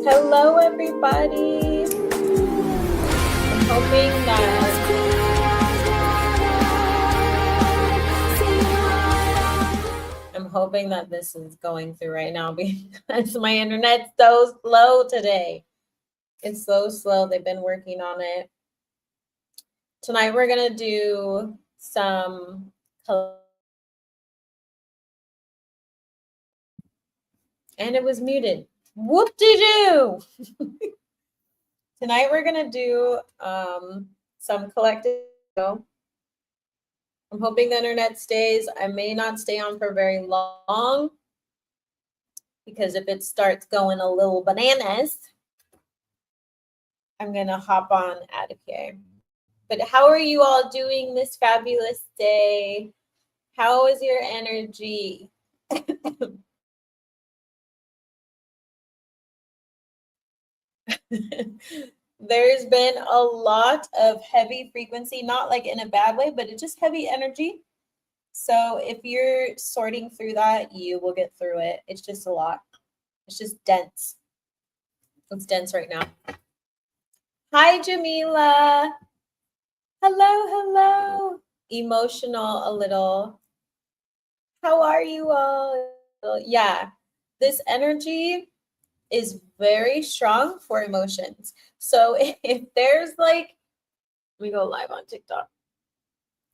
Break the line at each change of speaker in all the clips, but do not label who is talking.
Hello, everybody. I'm hoping that this is going through right now because my internet's so slow today. It's so slow. They've been working on it. Tonight we're gonna do some and it was muted. Whoop-de-doo! Tonight we're gonna do some collective. I'm hoping the internet stays. I may not stay on for very long because if it starts going a little bananas, I'm gonna hop on out of here. But how are you all doing this fabulous day? How is your energy? There's been a lot of heavy frequency, not like in a bad way, but it's just heavy energy. So if you're sorting through that, you will get through it. It's just a lot. It's just dense. It's dense right now. Hi, Jamila. Hello. Emotional a little. How are you all? Yeah, this energy is very strong for emotions. So if there's like, let me go live on TikTok.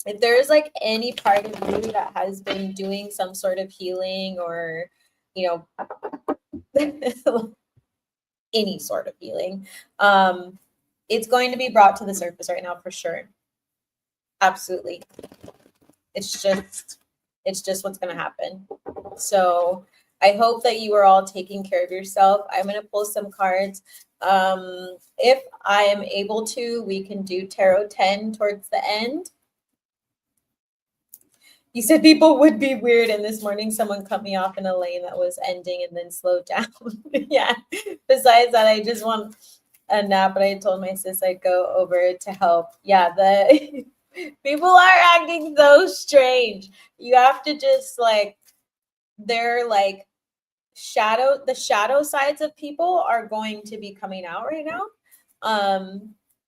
If there's like any part of you that has been doing some sort of healing or, any sort of healing, it's going to be brought to the surface right now for sure. Absolutely. It's just what's going to happen. So I hope that you are all taking care of yourself. I'm going to pull some cards. If I am able to, we can do Tarot 10 towards the end. You said people would be weird, and this morning someone cut me off in a lane that was ending and then slowed down. Yeah. Besides that, I just want a nap, but I told my sis I'd go over to help. Yeah, the people are acting so strange. You have to just they're like the shadow sides of people are going to be coming out right now.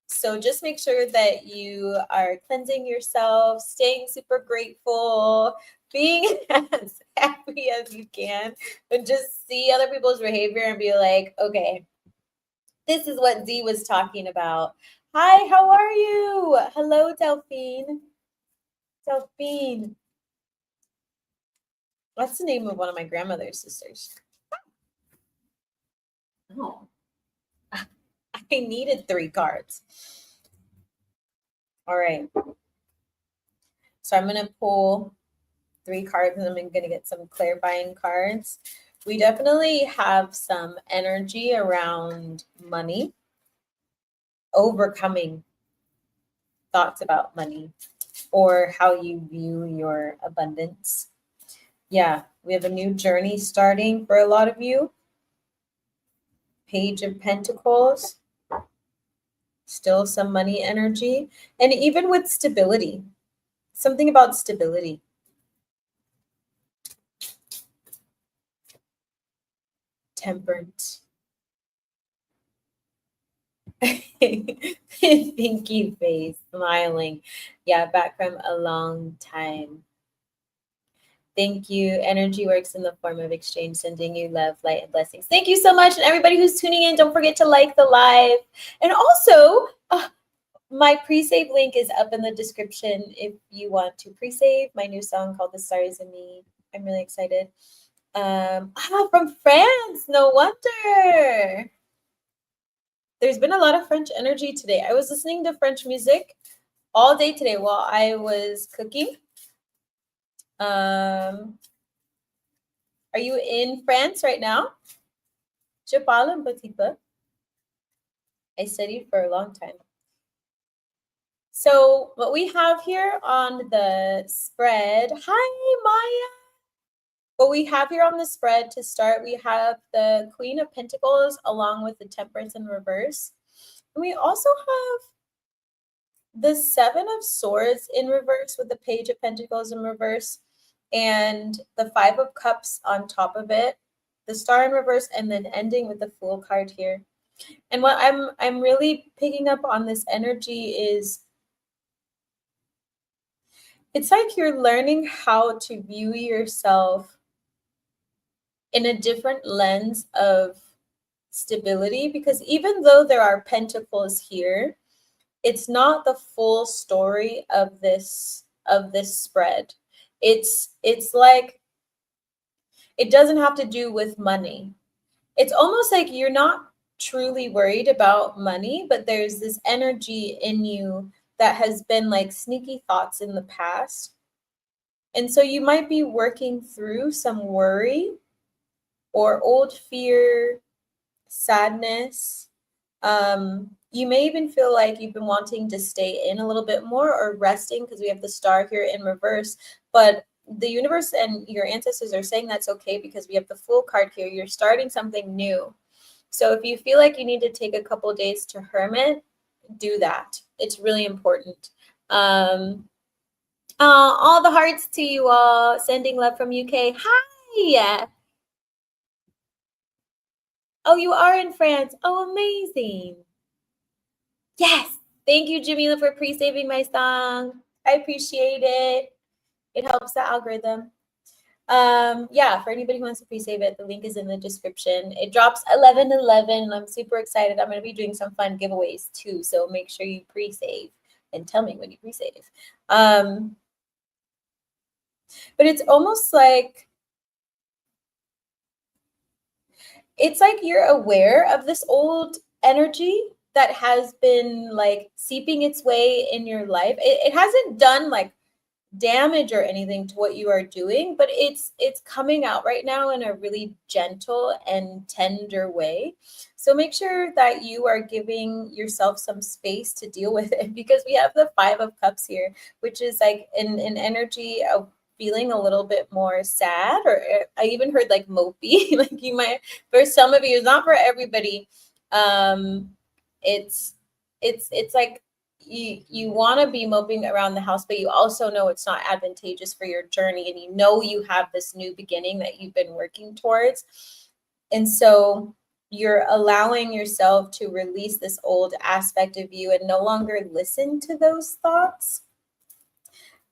So just make sure that you are cleansing yourself, staying super grateful, being as happy as you can, and just see other people's behavior and be like, okay, this is what Z was talking about. Hi, how are you? Hello, Delphine. Delphine. That's the name of one of my grandmother's sisters. Oh. I needed 3 cards. All right. So I'm going to pull 3 cards and I'm going to get some clarifying cards. We definitely have some energy around money, overcoming thoughts about money or how you view your abundance. Yeah, we have a new journey starting for a lot of you. Page of Pentacles. Still some money energy. And even with stability. Something about stability. Temperance. Pinky face, smiling. Yeah, back from a long time. Thank you. Energy works in the form of exchange, sending you love, light, and blessings. Thank you so much. And everybody who's tuning in, don't forget to like the live. And also, my pre-save link is up in the description if you want to pre-save my new song called The Stars in Me. I'm really excited. From France. No wonder. There's been a lot of French energy today. I was listening to French music all day today while I was cooking. Are you in France right now? Je parle un petit peu. I studied for a long time. So what we have here on the spread, hi Maya. What we have here on the spread to start, we have the Queen of Pentacles along with the Temperance in reverse. And we also have the 7 of Swords in reverse with the Page of Pentacles in reverse and the 5 of Cups on top of it. the star in reverse, and then ending with the Fool card here. And what I'm really picking up on this energy is it's like you're learning how to view yourself in a different lens of stability, because even though there are pentacles here, it's not the full story of this spread. It's like it doesn't have to do with money. It's almost like you're not truly worried about money, but there's this energy in you that has been like sneaky thoughts in the past. And so you might be working through some worry or old fear, sadness. You may even feel like you've been wanting to stay in a little bit more or resting, because we have the star here in reverse. But the universe and your ancestors are saying that's okay, because we have the Fool card here. You're starting something new. So if you feel like you need to take a couple days to hermit, do that. It's really important. All the hearts to you all. Sending love from UK. Hi. Oh, you are in France. Oh, amazing. Yes. Thank you, Jamila, for pre-saving my song. I appreciate it. It helps the algorithm. Yeah, for anybody who wants to pre-save it, the link is in the description. It drops 11/11. I'm super excited. I'm going to be doing some fun giveaways too, so make sure you pre-save and tell me when you pre-save. But it's almost like you're aware of this old energy that has been like seeping its way in your life. It hasn't done like damage or anything to what you are doing, but it's coming out right now in a really gentle and tender way. So make sure that you are giving yourself some space to deal with it, because we have the 5 of Cups here, which is like an energy of feeling a little bit more sad, or I even heard like mopey. Like you might, for some of you, it's not for everybody. It's like you want to be moping around the house, but you also know it's not advantageous for your journey, and you know you have this new beginning that you've been working towards. And so you're allowing yourself to release this old aspect of you and no longer listen to those thoughts.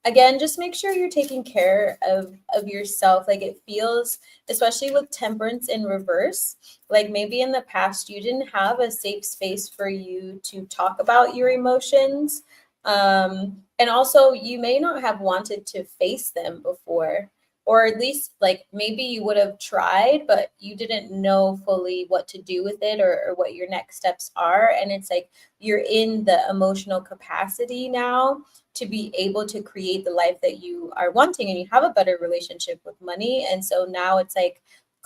Again, just make sure you're taking care of yourself. Like it feels, especially with Temperance in reverse, like maybe in the past you didn't have a safe space for you to talk about your emotions. And also you may not have wanted to face them before, or at least like maybe you would have tried, but you didn't know fully what to do with it, or what your next steps are. And it's like you're in the emotional capacity now to be able to create the life that you are wanting, and you have a better relationship with money. And so now it's like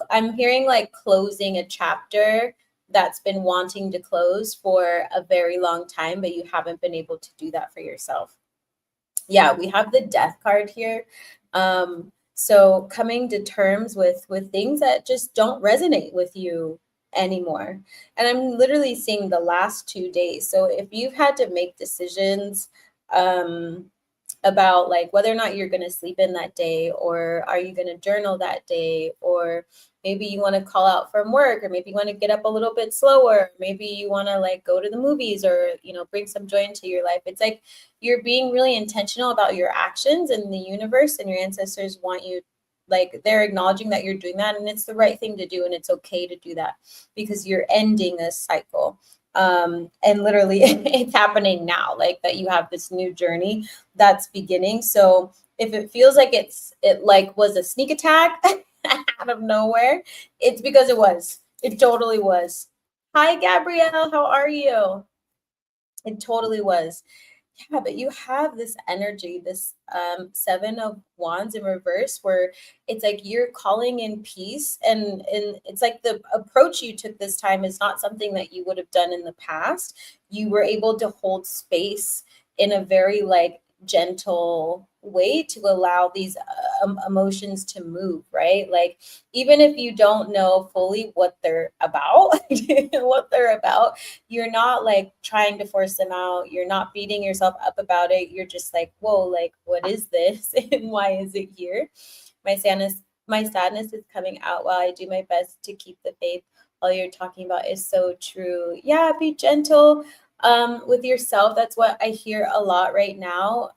I'm hearing like closing a chapter that's been wanting to close for a very long time, but you haven't been able to do that for yourself. Yeah, we have the Death card here. So coming to terms with things that just don't resonate with you anymore. And I'm literally seeing the last 2 days. So if you've had to make decisions about like whether or not you're going to sleep in that day, or are you going to journal that day, or maybe you want to call out from work, or maybe you want to get up a little bit slower, maybe you want to like go to the movies, or bring some joy into your life. It's like you're being really intentional about your actions, and the universe and your ancestors want you, like they're acknowledging that you're doing that, and it's the right thing to do, and it's okay to do that, because you're ending this cycle. And literally it's happening now, like that you have this new journey that's beginning. So if it feels like it like was a sneak attack out of nowhere, it's because it totally was. Hi Gabrielle, how are you? It totally was. Yeah, but you have this energy, this 7 of Wands in reverse, where it's like you're calling in peace, and it's like the approach you took this time is not something that you would have done in the past. You were able to hold space in a very like gentle way to allow these emotions to move, right? Like even if you don't know fully what they're about, you're not like trying to force them out. You're not beating yourself up about it. You're just like, whoa, like what is this and why is it here? My My sadness is coming out while I do my best to keep the faith. All you're talking about is so true. Yeah, be gentle with yourself. That's what I hear a lot right now.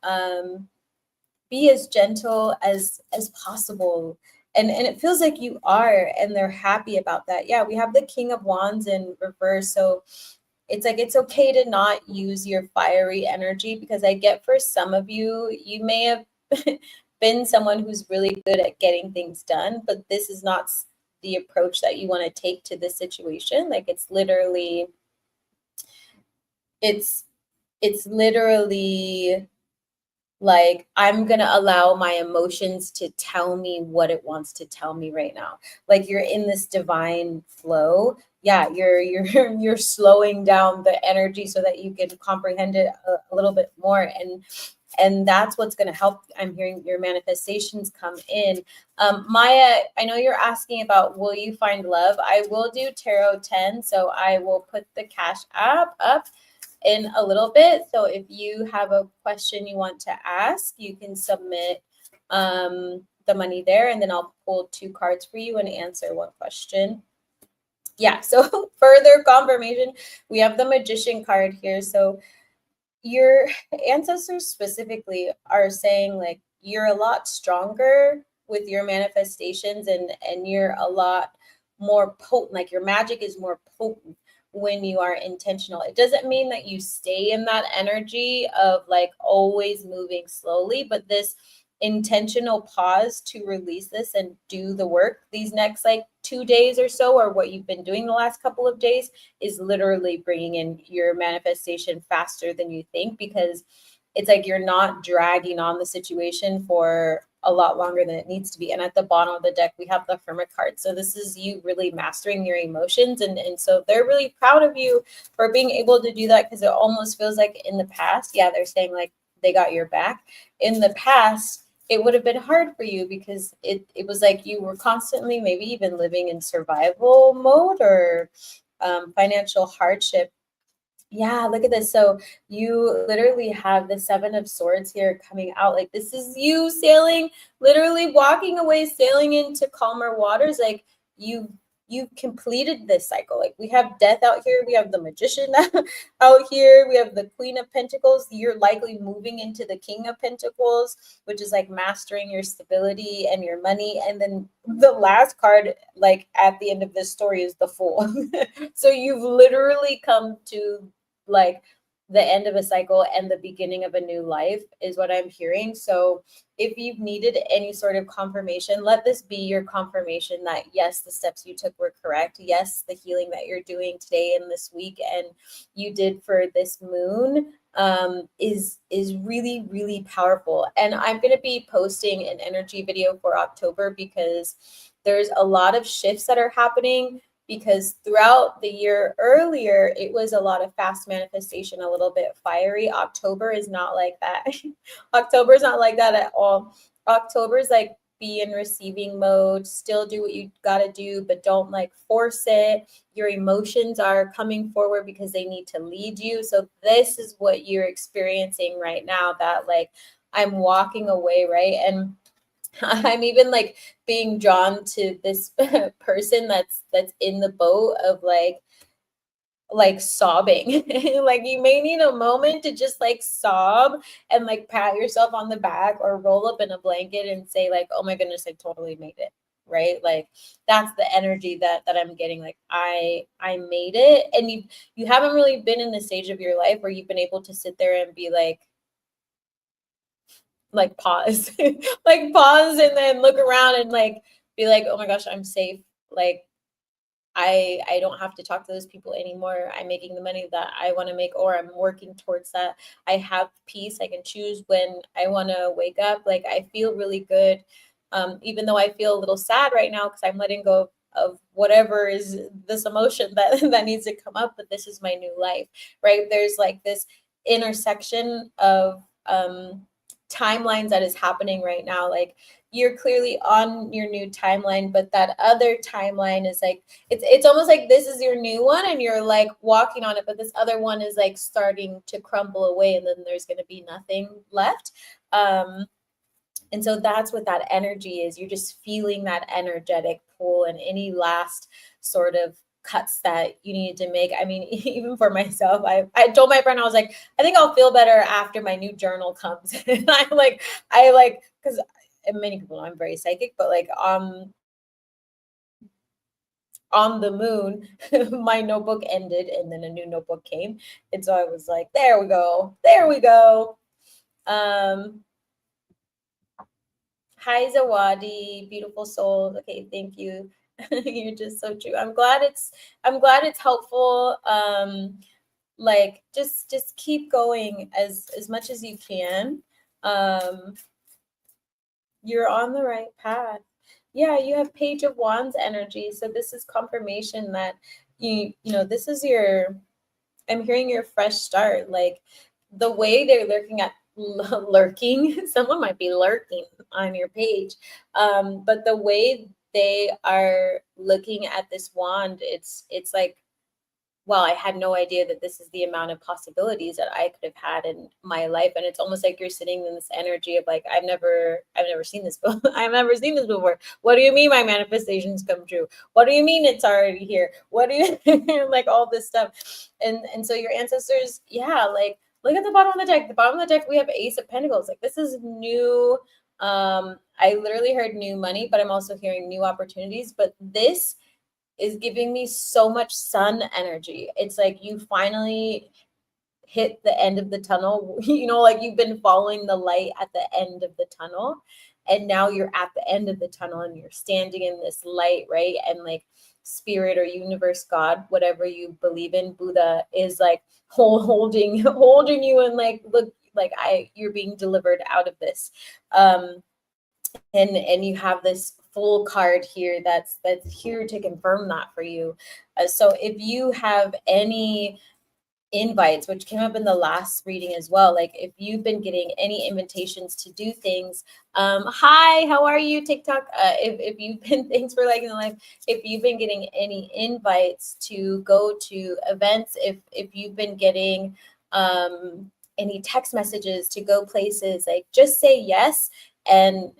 Be as gentle as possible. And it feels like you are, and they're happy about that. Yeah, we have the King of Wands in reverse. So it's like it's okay to not use your fiery energy, because I get for some of you, you may have been someone who's really good at getting things done, but this is not the approach that you want to take to this situation. Like it's literally it's literally like I'm going to allow my emotions to tell me what it wants to tell me right now. Like you're in this divine flow. Yeah, you're slowing down the energy so that you can comprehend it a little bit more, and that's what's going to help. I'm hearing your manifestations come in. Maya, I know you're asking about will you find love? I will do tarot 10, so I will put the Cash App up in a little bit. So if you have a question you want to ask, you can submit the money there, and then I'll pull 2 cards for you and answer one question. Yeah, so further confirmation, we have the Magician card here. So your ancestors specifically are saying like you're a lot stronger with your manifestations, and you're a lot more potent. Like your magic is more potent when you are intentional. It doesn't mean that you stay in that energy of like always moving slowly, but this intentional pause to release this and do the work these next like 2 days or so, or what you've been doing the last couple of days, is literally bringing in your manifestation faster than you think, because it's like you're not dragging on the situation for a lot longer than it needs to be. And at the bottom of the deck, we have the Hermit card. So this is you really mastering your emotions. And so they're really proud of you for being able to do that, because it almost feels like in the past, yeah, they're saying like they got your back. In the past, it would have been hard for you because it was like you were constantly maybe even living in survival mode or financial hardship. Yeah, look at this. So you literally have the 7 of Swords here coming out. Like this is you sailing, literally walking away, sailing into calmer waters. Like you've completed this cycle. Like we have Death out here, we have the Magician out here, we have the Queen of Pentacles. You're likely moving into the King of Pentacles, which is like mastering your stability and your money. And then the last card, like at the end of this story, is the Fool. So you've literally come to like the end of a cycle and the beginning of a new life is what I'm hearing. So if you've needed any sort of confirmation, let this be your confirmation that yes, the steps you took were correct. Yes, the healing that you're doing today and this week and you did for this moon is really, really powerful. And I'm going to be posting an energy video for October because there's a lot of shifts that are happening, because throughout the year earlier, it was a lot of fast manifestation, a little bit fiery. October is not like that. October is not like that at all. October is like be in receiving mode, still do what you got to do, but don't like force it. Your emotions are coming forward because they need to lead you. So this is what you're experiencing right now, that like I'm walking away, right? And I'm even like being drawn to this person that's in the boat of like sobbing. Like you may need a moment to just like sob and like pat yourself on the back or roll up in a blanket and say like, oh my goodness, I totally made it. Right? Like that's the energy that I'm getting. Like I made it. And you haven't really been in the stage of your life where you've been able to sit there and be like pause like pause and then look around and like be like, oh my gosh, I'm safe. Like I don't have to talk to those people anymore. I'm making the money that I want to make, or I'm working towards that. I have peace. I can choose when I want to wake up. Like I feel really good. Even though I feel a little sad right now because I'm letting go of whatever is this emotion that that needs to come up, but this is my new life, right? There's like this intersection of timelines that is happening right now. Like you're clearly on your new timeline, but that other timeline is like it's almost like this is your new one and you're like walking on it, but this other one is like starting to crumble away and then there's going to be nothing left. And so that's what that energy is. You're just feeling that energetic pull, and any last sort of cuts that you need to make. I mean, even for myself, I told my friend, I was like, I think I'll feel better after my new journal comes. And I like, because many people know I'm very psychic, but like on the moon, my notebook ended and then a new notebook came. And so I was like, there we go. There we go. Um, Hi Zawadi, beautiful soul. Okay, thank you. You're just so true. I'm glad it's helpful. Like just keep going as much as you can. Um, you're on the right path. Yeah, you have Page of Wands energy. So this is confirmation that this is your, I'm hearing your fresh start. Like the way they're looking at lurking, someone might be lurking on your page. But the way they are looking at this wand, it's like, wow, I had no idea that this is the amount of possibilities that I could have had in my life. And it's almost like you're sitting in this energy of like, I've never seen this before. I've never seen this before. What do you mean my manifestations come true? What do you mean it's already here? What do you like all this stuff? And so your ancestors, yeah, like look at the bottom of the deck. The bottom of the deck, we have Ace of Pentacles. Like this is new. I literally heard new money, but I'm also hearing new opportunities. But this is giving me so much sun energy. It's like you finally hit the end of the tunnel. Like you've been following the light at the end of the tunnel. And now you're at the end of the tunnel and you're standing in this light, right? And like spirit or universe, God, whatever you believe in, Buddha is like holding you and like, look, like you're being delivered out of this. And you have this full card here that's here to confirm that for you. So if you have any invites, which came up in the last reading as well, like if you've been getting any invitations to do things, hi, how are you, TikTok? If you've been, thanks for liking the live. If you've been getting any invites to go to events, if you've been getting any text messages to go places, like just say yes and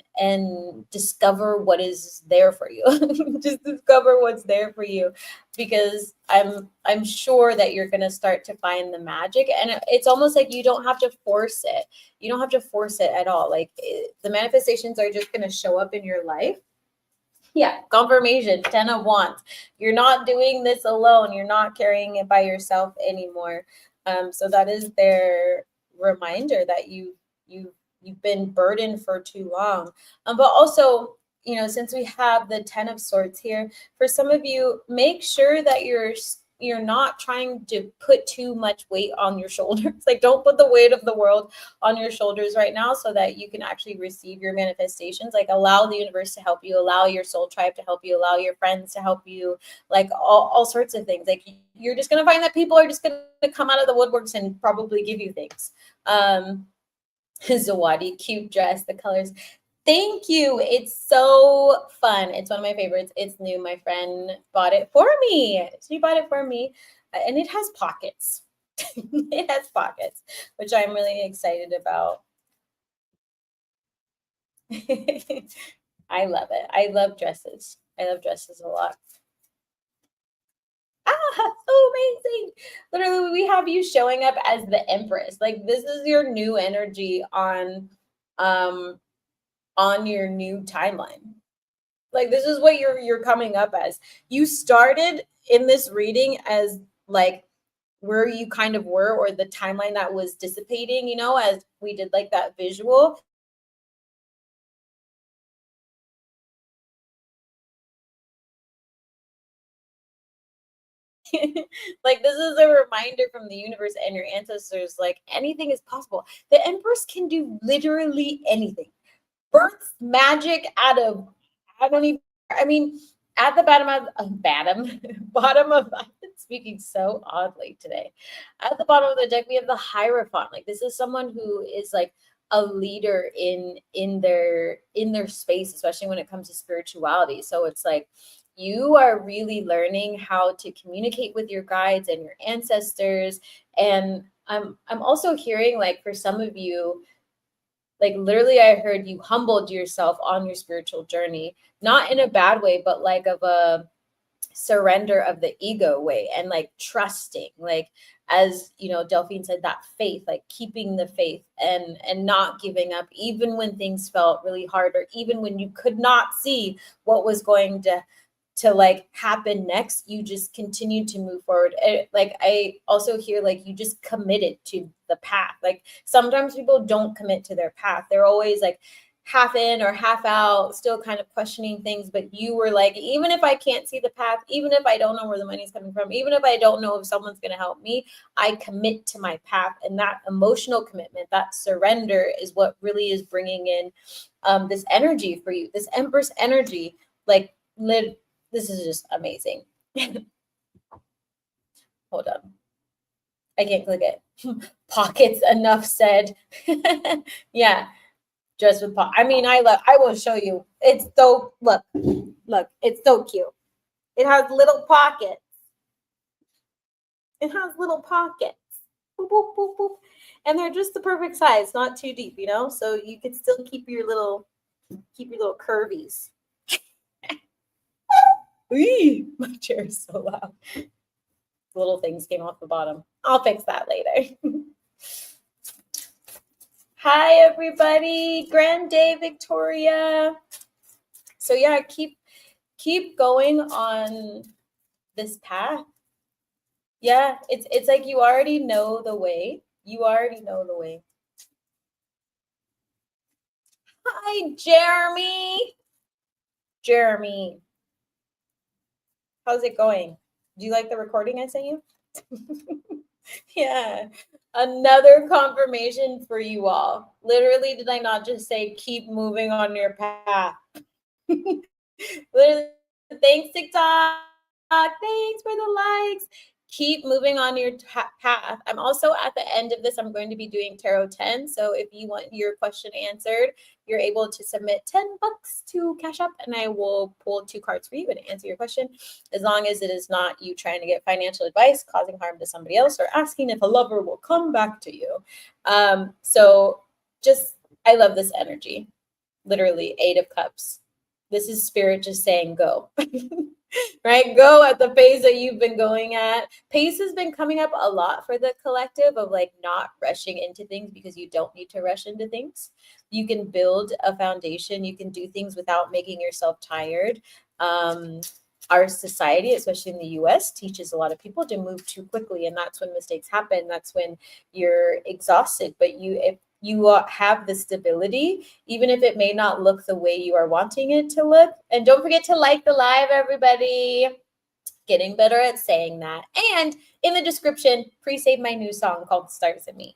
discover what is there for you. Just discover what's there for you, because I'm sure that you're going to start to find the magic. And it's almost like you don't have to force it. You don't have to force it at all. Like the manifestations are just going to show up in your life. Yeah, confirmation, 10 of Wands. You're not doing this alone. You're not carrying it by yourself anymore. So that is their reminder that you've been burdened for too long. But also, since we have the 10 of Swords here, for some of you, make sure that you're not trying to put too much weight on your shoulders. Like don't put the weight of the world on your shoulders right now, so that you can actually receive your manifestations. Like allow the universe to help you, allow your soul tribe to help you, allow your friends to help you, like all sorts of things. Like you're just going to find that people are just going to come out of the woodworks and probably give you things. Zawadi, cute dress, the colors. Thank you. It's so fun. It's one of my favorites. It's new. My friend bought it for me. She bought it for me, and it has pockets. It has pockets, which I'm really excited about. I love it. I love dresses. I love dresses a lot. So amazing. Literally, we have you showing up as the Empress. Like this is your new energy on your new timeline. Like this is what you're coming up as. You started in this reading as like where you kind of were, or the timeline that was dissipating, as we did like that visual. Like this is a reminder from the universe and your ancestors, like anything is possible. The Empress can do literally anything. Births magic out of, I don't even, I mean, at the bottom of bottom of, I'm speaking so oddly today. At the bottom of the deck, we have the Hierophant. Like this is someone who is like a leader in their space, especially when it comes to spirituality. So it's like you are really learning how to communicate with your guides and your ancestors. And I'm also hearing, like, for some of you, Like literally, I heard you humbled yourself on your spiritual journey, not in a bad way, but like of a surrender of the ego way, and like trusting, like, as you know, Delphine said, that faith, like keeping the faith and not giving up, even when things felt really hard, or even when you could not see what was going to like happen next. You just continue to move forward. Like I also hear like you just committed to the path. Like sometimes people don't commit to their path, they're always like half in or half out, still kind of questioning things. But you were like, even if I can't see the path, even if I don't know where the money's coming from, even if I don't know if someone's going to help me, I commit to my path. And that emotional commitment, that surrender, is what really is bringing in this energy for you, this Empress energy. Like this is just amazing. Hold on, I can't click it. Pockets, enough said. Yeah, just with I mean, I will show you. It's so, look, it's so cute. It has little pockets. It has little pockets. Boop, boop, boop, boop. And they're just the perfect size, not too deep, you know? So you could still keep your little curvies. My chair is so loud. Little things came off the bottom. I'll fix that later. Hi, everybody. Grand day, Victoria. So yeah, keep going on this path. Yeah, it's like you already know the way. You already know the way. Hi, Jeremy. Jeremy. How's it going? Do you like the recording I sent you? Yeah. Another confirmation for you all. Literally, did I not just say keep moving on your path? Literally, thanks, TikTok. Thanks for the likes. Keep moving on your path. I'm also at the end of this, I'm going to be doing Tarot 10. So if you want your question answered, you're able to submit $10 to CashApp, and I will pull 2 cards for you and answer your question, as long as it is not you trying to get financial advice, causing harm to somebody else, or asking if a lover will come back to you. So just, I love this energy. Literally, 8 of Cups. This is spirit just saying go. Right? Go at the pace that you've been going at. Pace has been coming up a lot for the collective, of like not rushing into things, because you don't need to rush into things. You can build a foundation. You can do things without making yourself tired. Our society, especially in the US, teaches a lot of people to move too quickly, and that's when mistakes happen. That's when you're exhausted. But if you have the stability, even if it may not look the way you are wanting it to look. And don't forget to like the live, everybody. Getting better at saying that. And in the description, pre-save my new song called Stars in Me.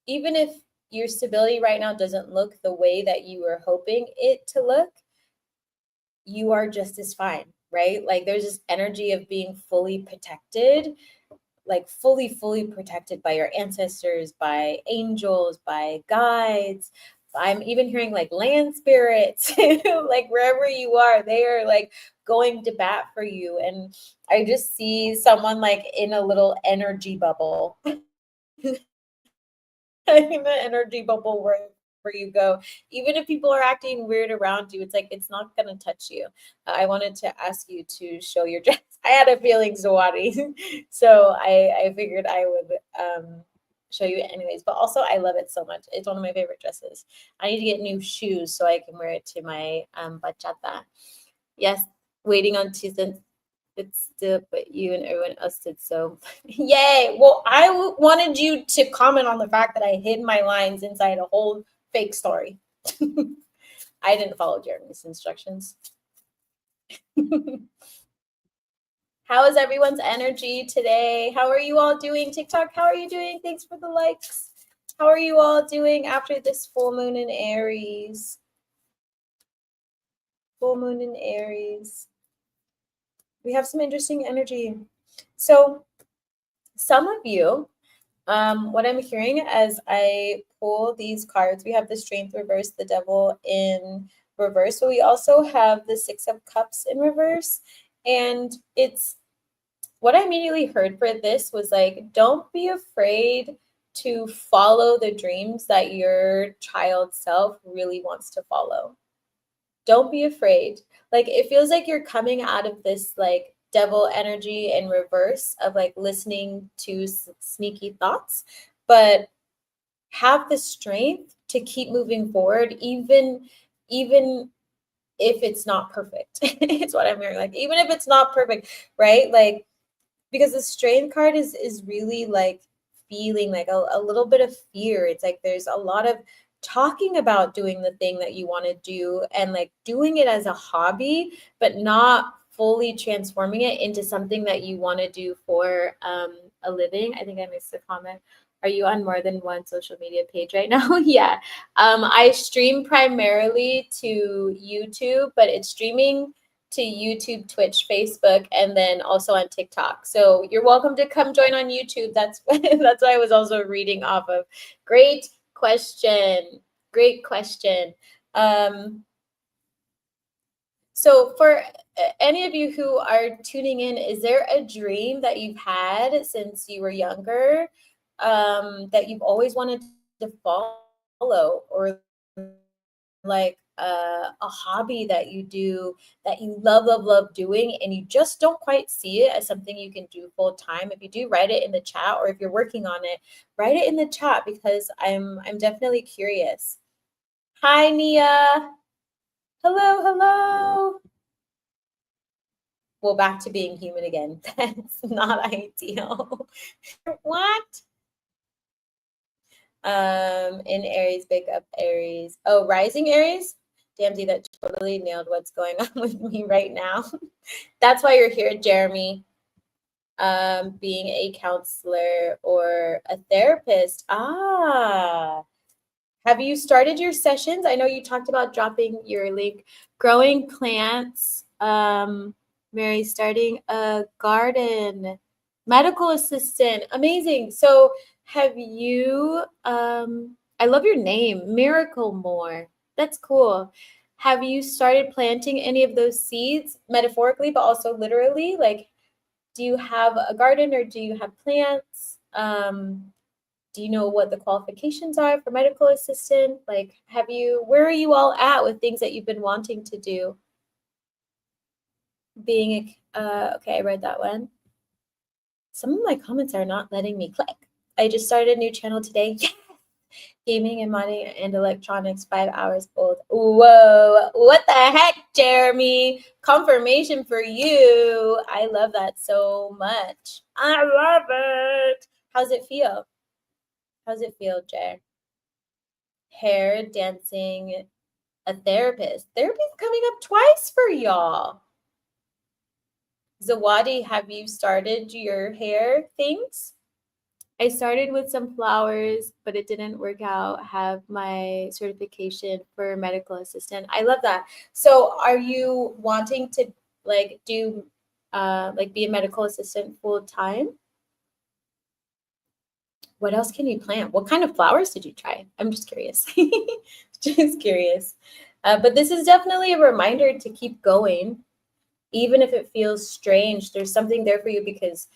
Even if your stability right now doesn't look the way that you were hoping it to look, you are just as fine, right? Like there's this energy of being fully protected, like fully protected by your ancestors, by angels, by guides. I'm even hearing like land spirits, like wherever you are, they are like going to bat for you. And I just see someone like in a little energy bubble. In the energy bubble where you go, even if people are acting weird around you, it's like it's not going to touch you. I wanted to ask you to show your dress. I had a feeling, Zawadi. So I figured I would show you anyways. But also, I love it so much. It's one of my favorite dresses. I need to get new shoes so I can wear it to my bachata. Yes, waiting on Tuesday. It's still, but you and everyone else did so. Yay. Well, I wanted you to comment on the fact that I hid my lines inside a whole fake story. I didn't follow Jeremy's instructions. How is everyone's energy today? How are you all doing? TikTok, how are you doing? Thanks for the likes. How are you all doing after this full moon in Aries? Full moon in Aries. We have some interesting energy. So some of you, what I'm hearing as I pull these cards, we have the Strength reverse, the Devil in reverse, but we also have the 6 of Cups in reverse. And it's what I immediately heard for this was like, don't be afraid to follow the dreams that your child self really wants to follow. Don't be afraid. Like, it feels like you're coming out of this like devil energy in reverse of like listening to sneaky thoughts, but have the strength to keep moving forward, even if it's not perfect. It's what I'm hearing. Like, even if it's not perfect, right? Like, because the strength card is really like feeling like a little bit of fear. It's like there's a lot of talking about doing the thing that you want to do and like doing it as a hobby, but not fully transforming it into something that you want to do for a living. I think I missed a comment. Are you on more than one social media page right now? Yeah. I stream primarily to YouTube, but it's streaming to YouTube, Twitch, Facebook, and then also on TikTok. So you're welcome to come join on YouTube. That's that's what I was also reading off of. Great question. Great question. So for any of you who are tuning in, is there a dream that you've had since you were younger that you've always wanted to follow, or like a hobby that you do that you love doing and you just don't quite see it as something you can do full time? If you do, write it in the chat, or if you're working on it, write it in the chat, because I'm definitely curious. Hi, Nia. Hello. Well, back to being human again. That's not ideal. What? In Aries, big up Aries. Oh, rising Aries? Damn, Z, that totally nailed what's going on with me right now. That's why you're here, Jeremy. Being a counselor or a therapist. Have you started your sessions? I know you talked about dropping your link. Growing plants. Mary, starting a garden. Medical assistant. Amazing. So have you, I love your name, Miracle More. That's cool. Have you started planting any of those seeds, metaphorically, but also literally? Like, do you have a garden, or do you have plants? Do you know what the qualifications are for medical assistant? Like, where are you all at with things that you've been wanting to do? Okay, I read that one. Some of my comments are not letting me click. I just started a new channel today. Yes! Gaming and modding and electronics, 5 hours old. Whoa, what the heck, Jeremy? Confirmation for you. I love that so much. I love it. How's it feel? How's it feel, Jer? Hair, dancing, a therapist. Therapy's coming up twice for y'all. Zawadi, have you started your hair things? I started with some flowers, but it didn't work out. Have my certification for medical assistant. I love that. So are you wanting to like do like be a medical assistant full time? What else can you plant? What kind of flowers did you try? I'm just curious. Just curious. But this is definitely a reminder to keep going. Even if it feels strange, there's something there for you, because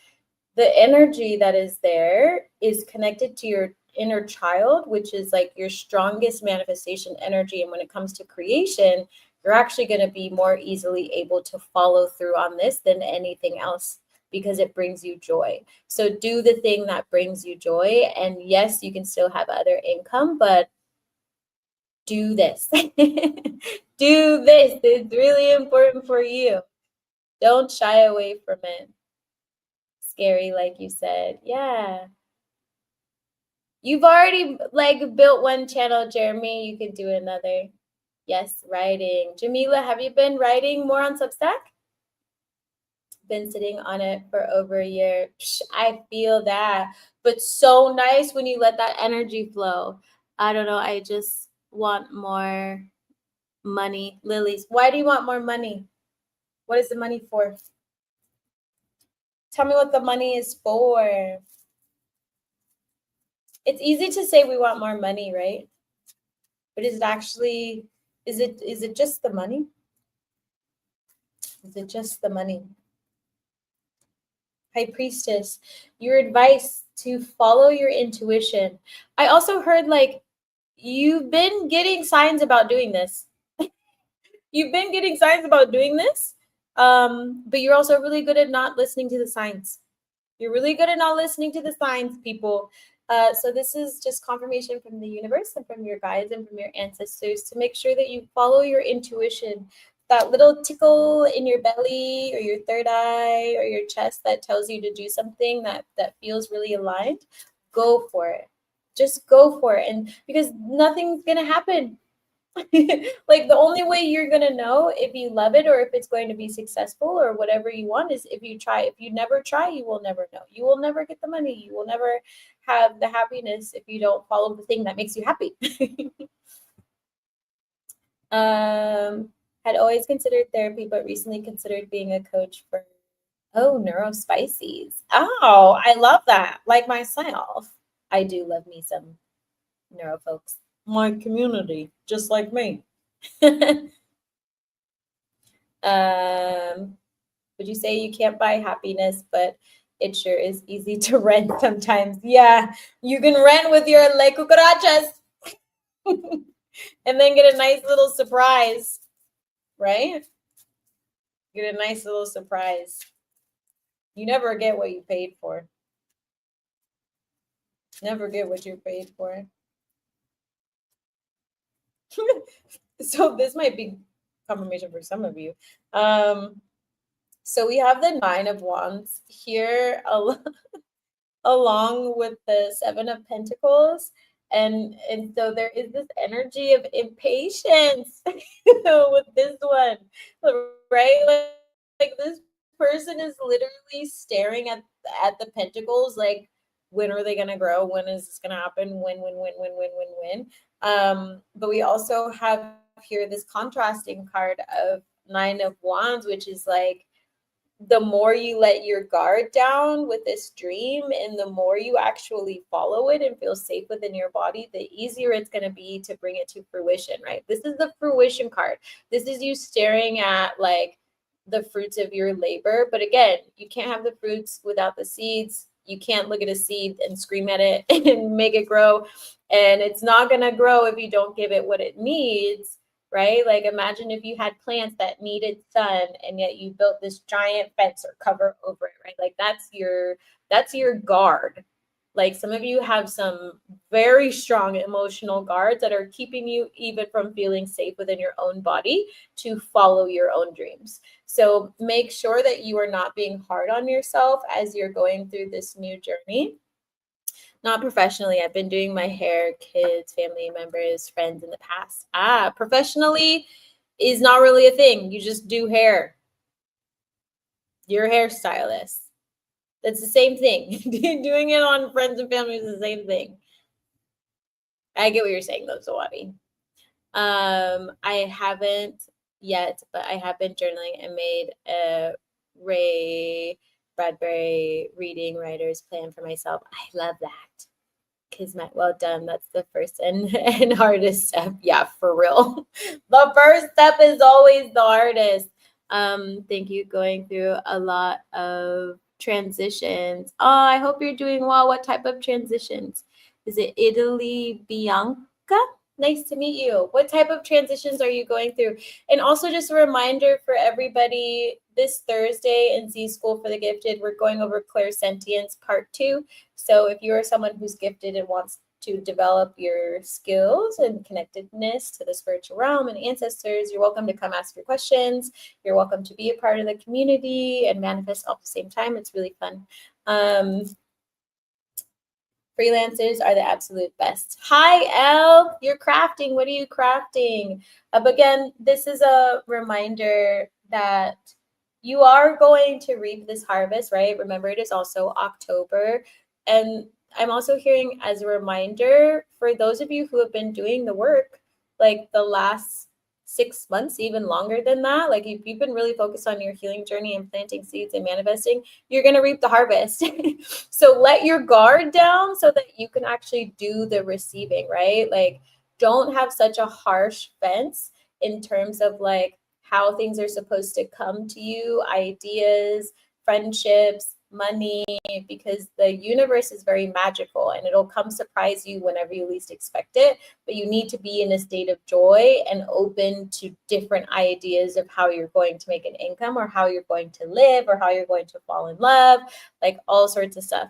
the energy that is there is connected to your inner child, which is like your strongest manifestation energy. And when it comes to creation, you're actually going to be more easily able to follow through on this than anything else, because it brings you joy. So do the thing that brings you joy. And yes, you can still have other income, but do this. Do this. It's really important for you. Don't shy away from it. Scary, like you said. Yeah. You've already like built one channel, Jeremy. You could do another. Yes, writing. Jamila, have you been writing more on Substack? Been sitting on it for over a year. Psh, I feel that. But so nice when you let that energy flow. I don't know. I just want more money. Lilies, why do you want more money? What is the money for? Tell me what the money is for. It's easy to say we want more money, right? But is it just the money? Is it just the money? High Priestess, your advice to follow your intuition. I also heard like you've been getting signs about doing this. You've been getting signs about doing this, but you're also really good at not listening to the signs. You're really good at not listening to the signs, people. So this is just confirmation from the universe and from your guides and from your ancestors to make sure that you follow your intuition. That little tickle in your belly or your third eye or your chest that tells you to do something that feels really aligned, go for it. Just go for it. And because nothing's gonna happen. Like the only way you're gonna know if you love it or if it's going to be successful or whatever you want is if you try. If you never try, you will never know. You will never get the money. You will never have the happiness if you don't follow the thing that makes you happy. Had always considered therapy, but recently considered being a coach for neurospices. Oh, I love that. Like myself. I do love me some neuro folks. My community, just like me. Would you say you can't buy happiness, but it sure is easy to rent sometimes? Yeah, you can rent with your Le Cucarachas and then get a nice little surprise, right? Get a nice little surprise. You never get what you paid for. Never get what you paid for. So this might be confirmation for some of you. So we have the Nine of Wands here along with the Seven of Pentacles. And so there is this energy of impatience with this one, right? Like this person is literally staring at the pentacles like, when are they going to grow? When is this going to happen? When? But we also have here this contrasting card of Nine of Wands, which is like, the more you let your guard down with this dream and the more you actually follow it and feel safe within your body, the easier it's going to be to bring it to fruition, right? This is the fruition card. This is you staring at like the fruits of your labor. But again, you can't have the fruits without the seeds. You can't look at a seed and scream at it and make it grow. And it's not going to grow if you don't give it what it needs, right? Like imagine if you had plants that needed sun and yet you built this giant fence or cover over it, right? Like that's your guard. Like some of you have some very strong emotional guards that are keeping you even from feeling safe within your own body to follow your own dreams. So make sure that you are not being hard on yourself as you're going through this new journey. Not professionally. I've been doing my hair, kids, family members, friends in the past. Professionally is not really a thing. You just do hair. You're a hairstylist. That's the same thing. Doing it on friends and family is the same thing. I get what you're saying though, Zawadi. I haven't yet, but I have been journaling and made a Ray Bradbury reading writer's plan for myself. I love that. Kismet, well done. That's the first and hardest step. Yeah, for real. The first step is always the hardest. Thank you. Going through a lot of transitions. Oh, I hope you're doing well. What type of transitions? Is it Italy, Bianca? Nice to meet you. What type of transitions are you going through? And also just a reminder for everybody, this Thursday in Z School for the Gifted, we're going over clairsentience part 2. So if you are someone who's gifted and wants to develop your skills and connectedness to the spiritual realm and ancestors, you're welcome to come ask your questions. You're welcome to be a part of the community and manifest all at the same time. It's really fun. Freelancers are the absolute best. Hi, Elle. You're crafting. What are you crafting? But again, this is a reminder that you are going to reap this harvest, right? Remember, it is also October. And I'm also hearing as a reminder for those of you who have been doing the work, like the last 6 months, even longer than that, like if you've been really focused on your healing journey and planting seeds and manifesting, you're going to reap the harvest. So let your guard down so that you can actually do the receiving, right? Like don't have such a harsh fence in terms of like how things are supposed to come to you, ideas, friendships, money, because the universe is very magical and it'll come surprise you whenever you least expect it. But you need to be in a state of joy and open to different ideas of how you're going to make an income, or how you're going to live, or how you're going to fall in love, like all sorts of stuff.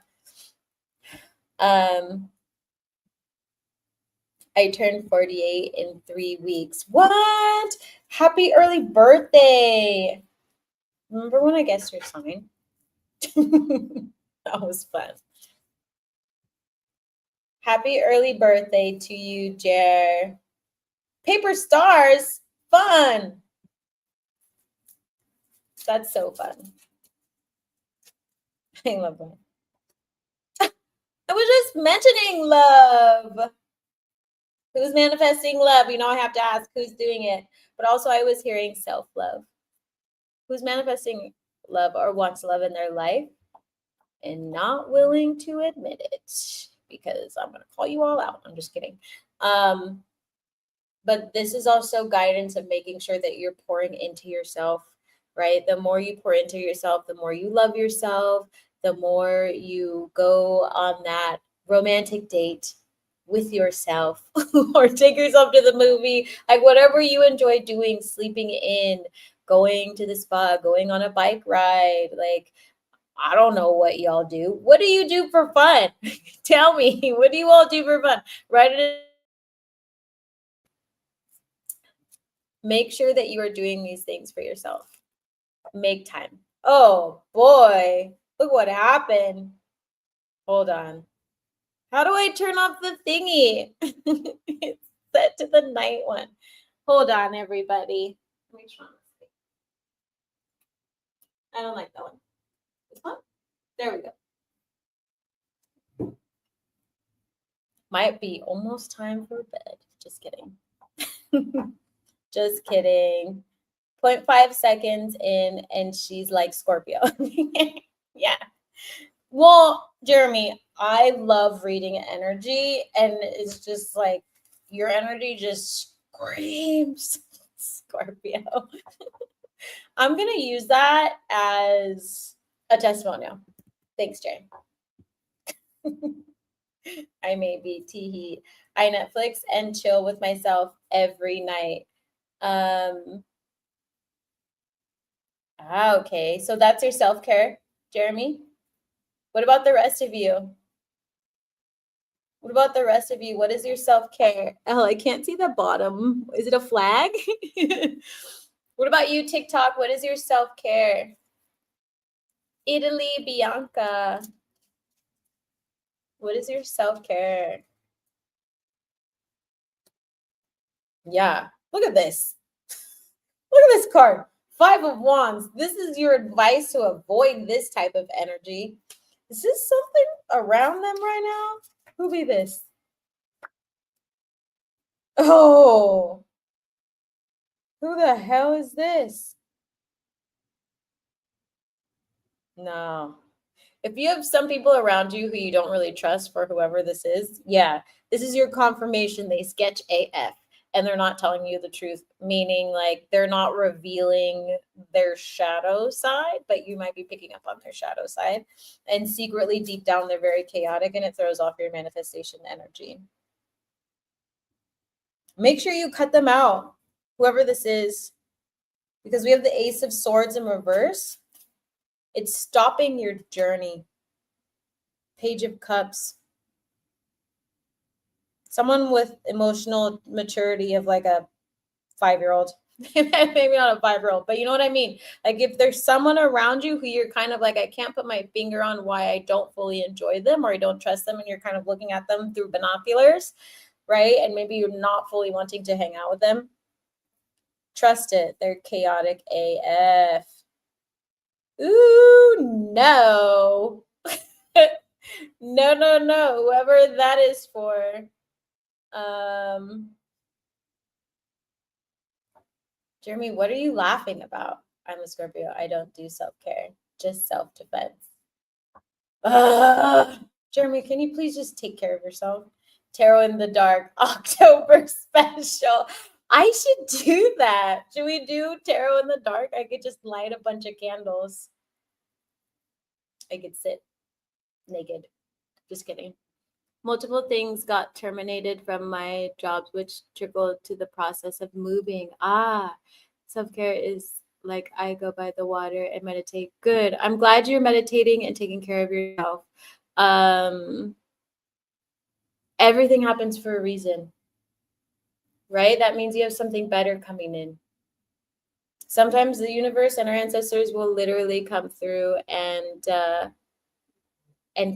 I turned 48 in 3 weeks. What? Happy early birthday. Remember when I guessed your sign? That was fun. Happy early birthday to you, Jer. Paper stars. Fun. That's so fun. I love that. I was just mentioning love. Who's manifesting love? You know, I have to ask who's doing it. But also I was hearing self-love. Who's manifesting love or wants love in their life and not willing to admit it? Because I'm going to call you all out. I'm just kidding. But this is also guidance of making sure that you're pouring into yourself, right? The more you pour into yourself, the more you love yourself, the more you go on that romantic date with yourself or take yourself to the movie, like whatever you enjoy doing, sleeping in, going to the spa, going on a bike ride, like I don't know what y'all do. What do you do for fun? Tell me, what do you all do for fun? Write it in. Make sure that you are doing these things for yourself. Make time. Oh boy, look what happened. Hold on. How do I turn off the thingy? It's set to the night one. Hold on, everybody. Let me try. I don't like that one. This one? There we go. Might be almost time for bed. Just kidding. Just kidding. 0.5 seconds in, and she's like Scorpio. Yeah. Well, Jeremy, I love reading energy, and it's just like your energy just screams Scorpio. I'm going to use that as a testimonial. Thanks, Jay. I may be teehee. I Netflix and chill with myself every night. Okay. So that's your self-care, Jeremy. What about the rest of you? What about the rest of you? What is your self-care? Oh, I can't see the bottom. Is it a flag? What about you, TikTok? What is your self-care? Italy, Bianca. What is your self-care? Yeah. Look at this. Look at this card. 5 of Wands. This is your advice to avoid this type of energy. Is this something around them right now? Who be this? Oh. Who the hell is this? No. If you have some people around you who you don't really trust, for whoever this is, yeah, this is your confirmation they sketch AF and they're not telling you the truth, meaning like they're not revealing their shadow side, but you might be picking up on their shadow side. And secretly deep down, they're very chaotic and it throws off your manifestation energy. Make sure you cut them out, whoever this is, because we have the Ace of Swords in reverse. It's stopping your journey. Page of Cups. Someone with emotional maturity of like a 5-year-old. Maybe not a 5-year-old, but you know what I mean? Like if there's someone around you who you're kind of like, I can't put my finger on why I don't fully enjoy them or I don't trust them, and you're kind of looking at them through binoculars, right? And maybe you're not fully wanting to hang out with them. Trust it. They're chaotic AF. Ooh, no. No. Whoever that is for. Jeremy, what are you laughing about? I'm a Scorpio. I don't do self-care, just self-defense. Jeremy, can you please just take care of yourself? Tarot in the Dark, October special. I should do that. Should we do Tarot in the Dark? I could just light a bunch of candles. I could sit naked. Just kidding. Multiple things got terminated from my jobs, which trickled to the process of moving. Self-care is like I go by the water and meditate. Good. I'm glad you're meditating and taking care of yourself. Everything happens for a reason, right? That means you have something better coming in. Sometimes the universe and our ancestors will literally come through and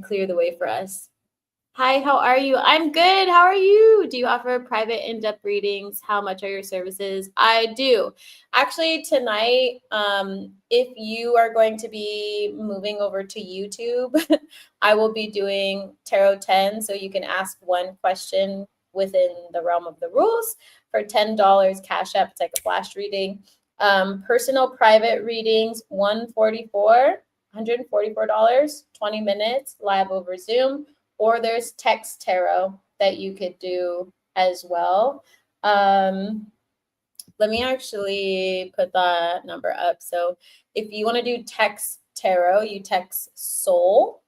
clear the way for us. Hi, how are you? I'm good. How are you? Do you offer private in-depth readings? How much are your services? I do. Actually, tonight, if you are going to be moving over to YouTube, I will be doing Tarot 10. So you can ask one question within the realm of the rules for $10 CashApp. It's like a flash reading. Personal private readings, $144, 20 minutes live over Zoom. Or there's text tarot that you could do as well. Let me actually put that number up. So if you want to do text tarot, you text soul,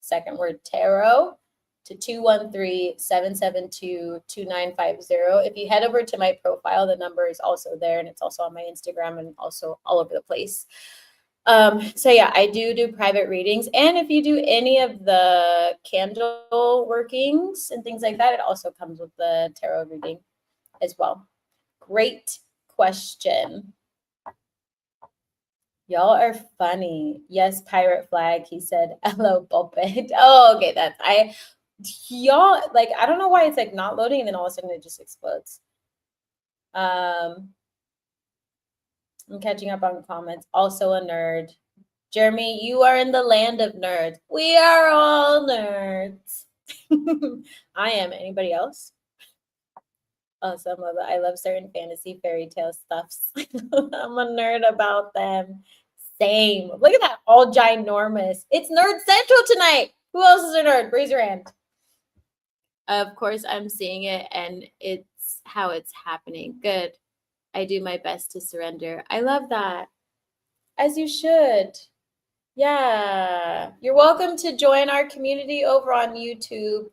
second word tarot, to 213-772-2950. If you head over to my profile, the number is also there, and it's also on my Instagram and also all over the place. So yeah, I do private readings. And if you do any of the candle workings and things like that, it also comes with the tarot reading as well. Great question. Y'all are funny. Yes, pirate flag. He said, hello, pulpit. Oh, okay. Y'all, like, I don't know why it's like not loading and then all of a sudden it just explodes. I'm catching up on comments. Also a nerd. Jeremy, you are in the land of nerds. We are all nerds. I am. Anybody else? Oh, some of it. I love certain fantasy fairy tale stuffs. I'm a nerd about them. Same. Look at that. All ginormous. It's Nerd Central tonight. Who else is a nerd? Raise your hand. Of course, I'm seeing it, and it's how it's happening. Good. I do my best to surrender. I love that. As you should. Yeah. You're welcome to join our community over on YouTube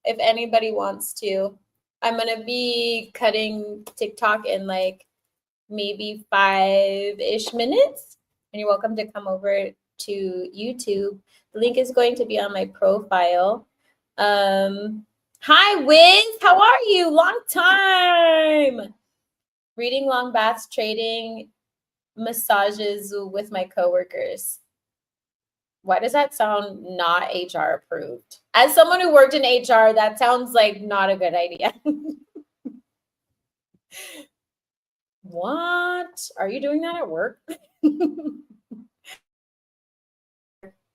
if anybody wants to. I'm going to be cutting TikTok in like maybe 5-ish minutes. And you're welcome to come over to YouTube. The link is going to be on my profile. Hi, Wiz. How are you? Long time. Reading long baths, trading massages with my coworkers. Why does that sound not HR approved? As someone who worked in HR, that sounds like not a good idea. What? Are you doing that at work?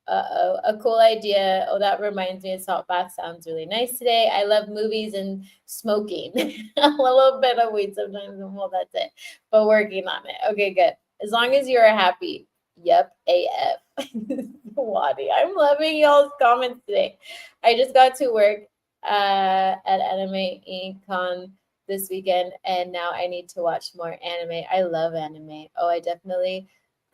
Uh-oh, a cool idea. Oh, that reminds me, a salt bath sounds really nice today. I love movies and smoking. A little bit of weed sometimes, and well, that's it. But working on it. Okay, good. As long as you're happy. Yep, AF. Wadi, I'm loving y'all's comments today. I just got to work at Anime Econ this weekend, and now I need to watch more anime. I love anime. Oh, I definitely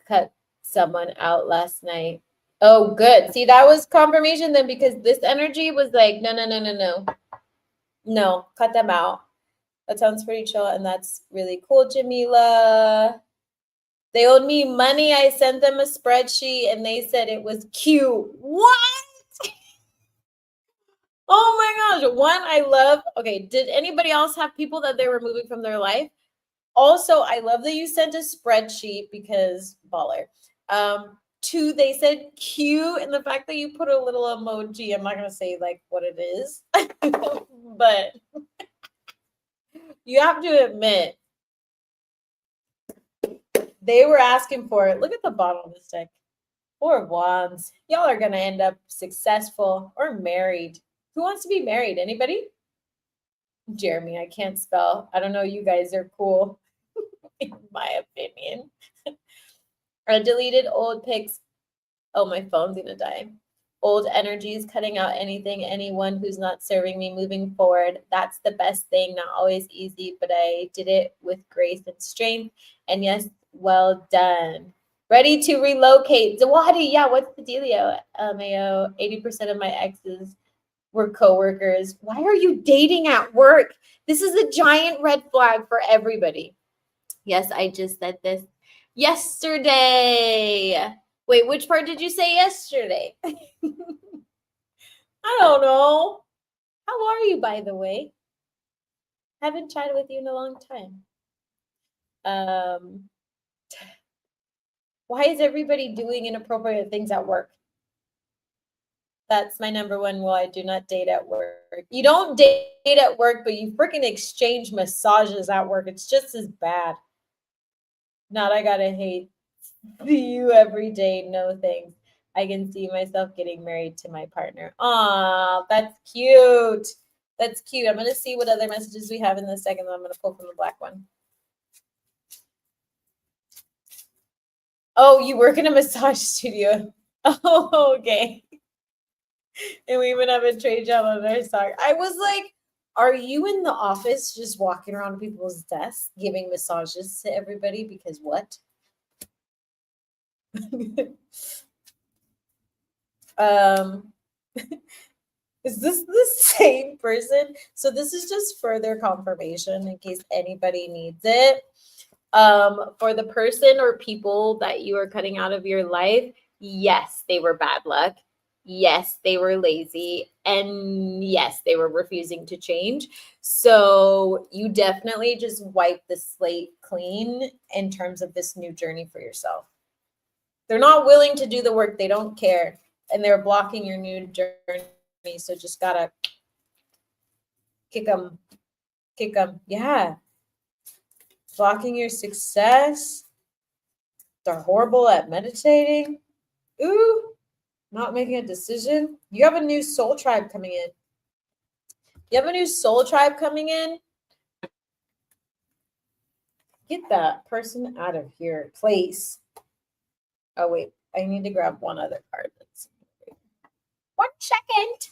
cut someone out last night. Oh, good. See, that was confirmation then, because this energy was like, no. No, cut them out. That sounds pretty chill, and that's really cool, Jamila. They owed me money. I sent them a spreadsheet, and they said it was cute. What? Oh my gosh. One, I love. Okay, did anybody else have people that they were moving from their life? Also, I love that you sent a spreadsheet because baller. Two, they said cute, and the fact that you put a little emoji, I'm not going to say like what it is, but you have to admit, they were asking for it. Look at the bottom of this deck. 4 of Wands. Y'all are going to end up successful or married. Who wants to be married? Anybody? Jeremy, I can't spell. I don't know. You guys are cool, in my opinion. I deleted old pics. Oh, my phone's going to die. Old energies, cutting out anyone who's not serving me, moving forward. That's the best thing. Not always easy, but I did it with grace and strength. And yes, well done. Ready to relocate. Zawadi, yeah, what's the dealio? Mayo, 80% of my exes were coworkers. Why are you dating at work? This is a giant red flag for everybody. Yes, I just said this yesterday. Wait, which part did you say yesterday? I don't know. How are you, by the way? Haven't chatted with you in a long time. Why is everybody doing inappropriate things at work? That's my number one rule. I do not date at work. You don't date at work, but you freaking exchange massages at work. It's just as bad. Not I gotta hate you every day. No thanks. I can see myself getting married to my partner. Aw, that's cute. That's cute. I'm gonna see what other messages we have in the second. I'm gonna pull from the black one. Oh, you work in a massage studio. Oh, okay. And we even have a trade job on our side. I was like, are you in the office just walking around people's desks giving massages to everybody? Because what? Is this the same person? So this is just further confirmation in case anybody needs it. For the person or people that you are cutting out of your life, yes, they were bad luck. Yes, they were lazy. And yes, they were refusing to change. So you definitely just wipe the slate clean in terms of this new journey for yourself. They're not willing to do the work. They don't care. And they're blocking your new journey. So just gotta kick them. Kick them. Yeah. Blocking your success. They're horrible at meditating. Ooh, not making a decision. You have a new soul tribe coming in. You have a new soul tribe coming in. Get that person out of here, please. Oh, wait. I need to grab one other card. Let's see. 1 second.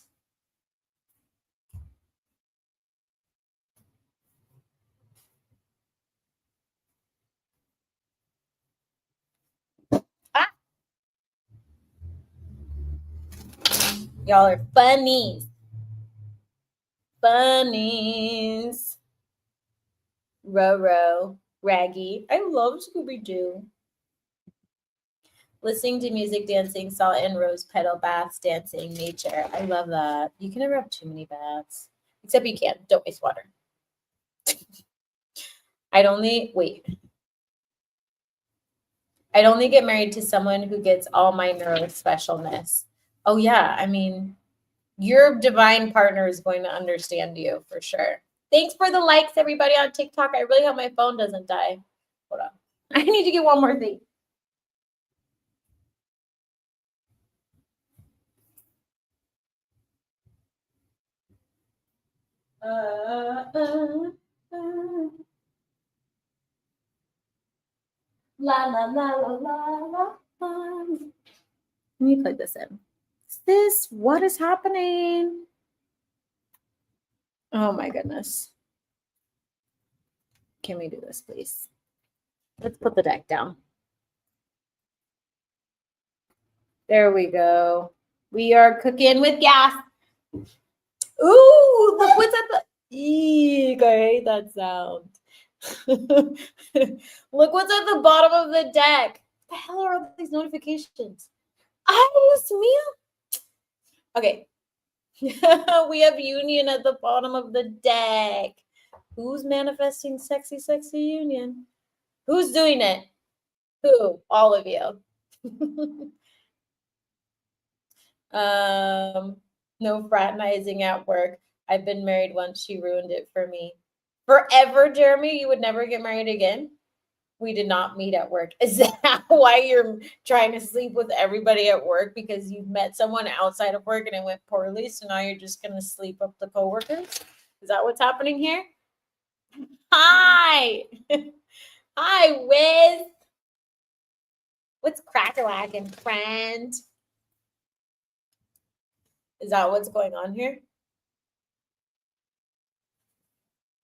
Ah. Y'all are funnies. Bunnies. Roro. Raggy. I love Scooby-Doo. Listening to music, dancing, salt and rose petal baths, dancing, nature. I love that. You can never have too many baths. Except you can. Don't waste water. I'd only get married to someone who gets all my neuro specialness. Oh yeah, I mean, your divine partner is going to understand you for sure. Thanks for the likes, everybody on TikTok. I really hope my phone doesn't die. Hold on. I need to get one more thing. La la la la la la. Let me plug this in. What is happening? Oh my goodness. Can we do this, please? Let's put the deck down. There we go. We are cooking with gas. Ooh, look what's at the. Eek, I hate that sound. Look what's at the bottom of the deck. What the hell are all these notifications? Dios mío. Okay. We have union at the bottom of the deck. Who's manifesting sexy, sexy union? Who's doing it? Who? All of you. No fraternizing at work. I've been married once. She ruined it for me. Forever, Jeremy? You would never get married again? We did not meet at work. Is that why you're trying to sleep with everybody at work? Because you met someone outside of work and it went poorly, so now you're just going to sleep up the coworkers? Is that what's happening here? Hi! Hi, Wiz! What's crack-a-lackin', friend? Is that what's going on here?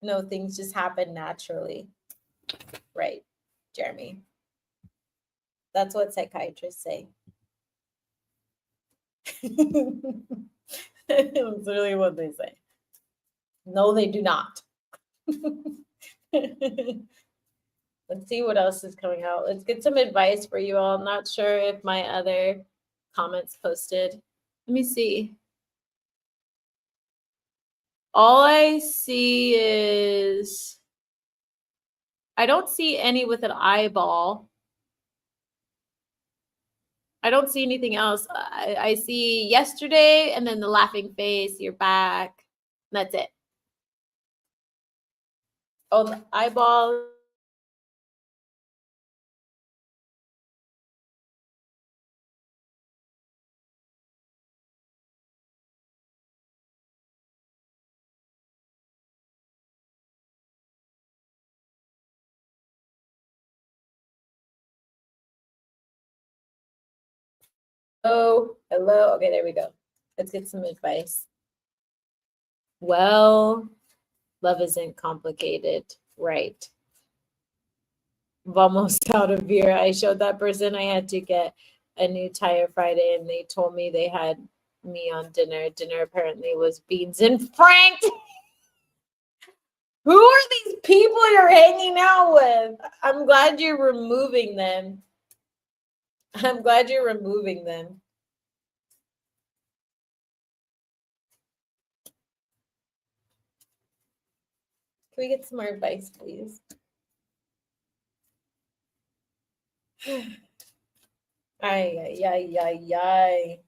No, things just happen naturally. Right, Jeremy. That's what psychiatrists say. That's really what they say. No, they do not. Let's see what else is coming out. Let's get some advice for you all. I'm not sure if my other comments posted. Let me see. All I see is, I don't see any with an eyeball. I don't see anything else. I see yesterday and then the laughing face, you're back. That's it. Oh, the eyeball. Oh, hello. Okay, there we go. Let's get some advice. Well, love isn't complicated, right? Vamos out of beer. I showed that person I had to get a new tire Friday, and they told me they had me on dinner. Dinner apparently was beans and frank. Who are these people you're hanging out with? I'm glad you're removing them. I'm glad you're removing them. Can we get some more advice, please? Ay, ay, ay, ay, ay.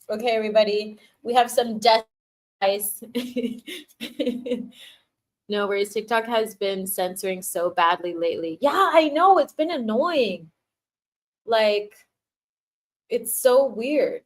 Okay, everybody, we have some death advice. No worries. TikTok has been censoring so badly lately. Yeah, I know. It's been annoying. Like, it's so weird.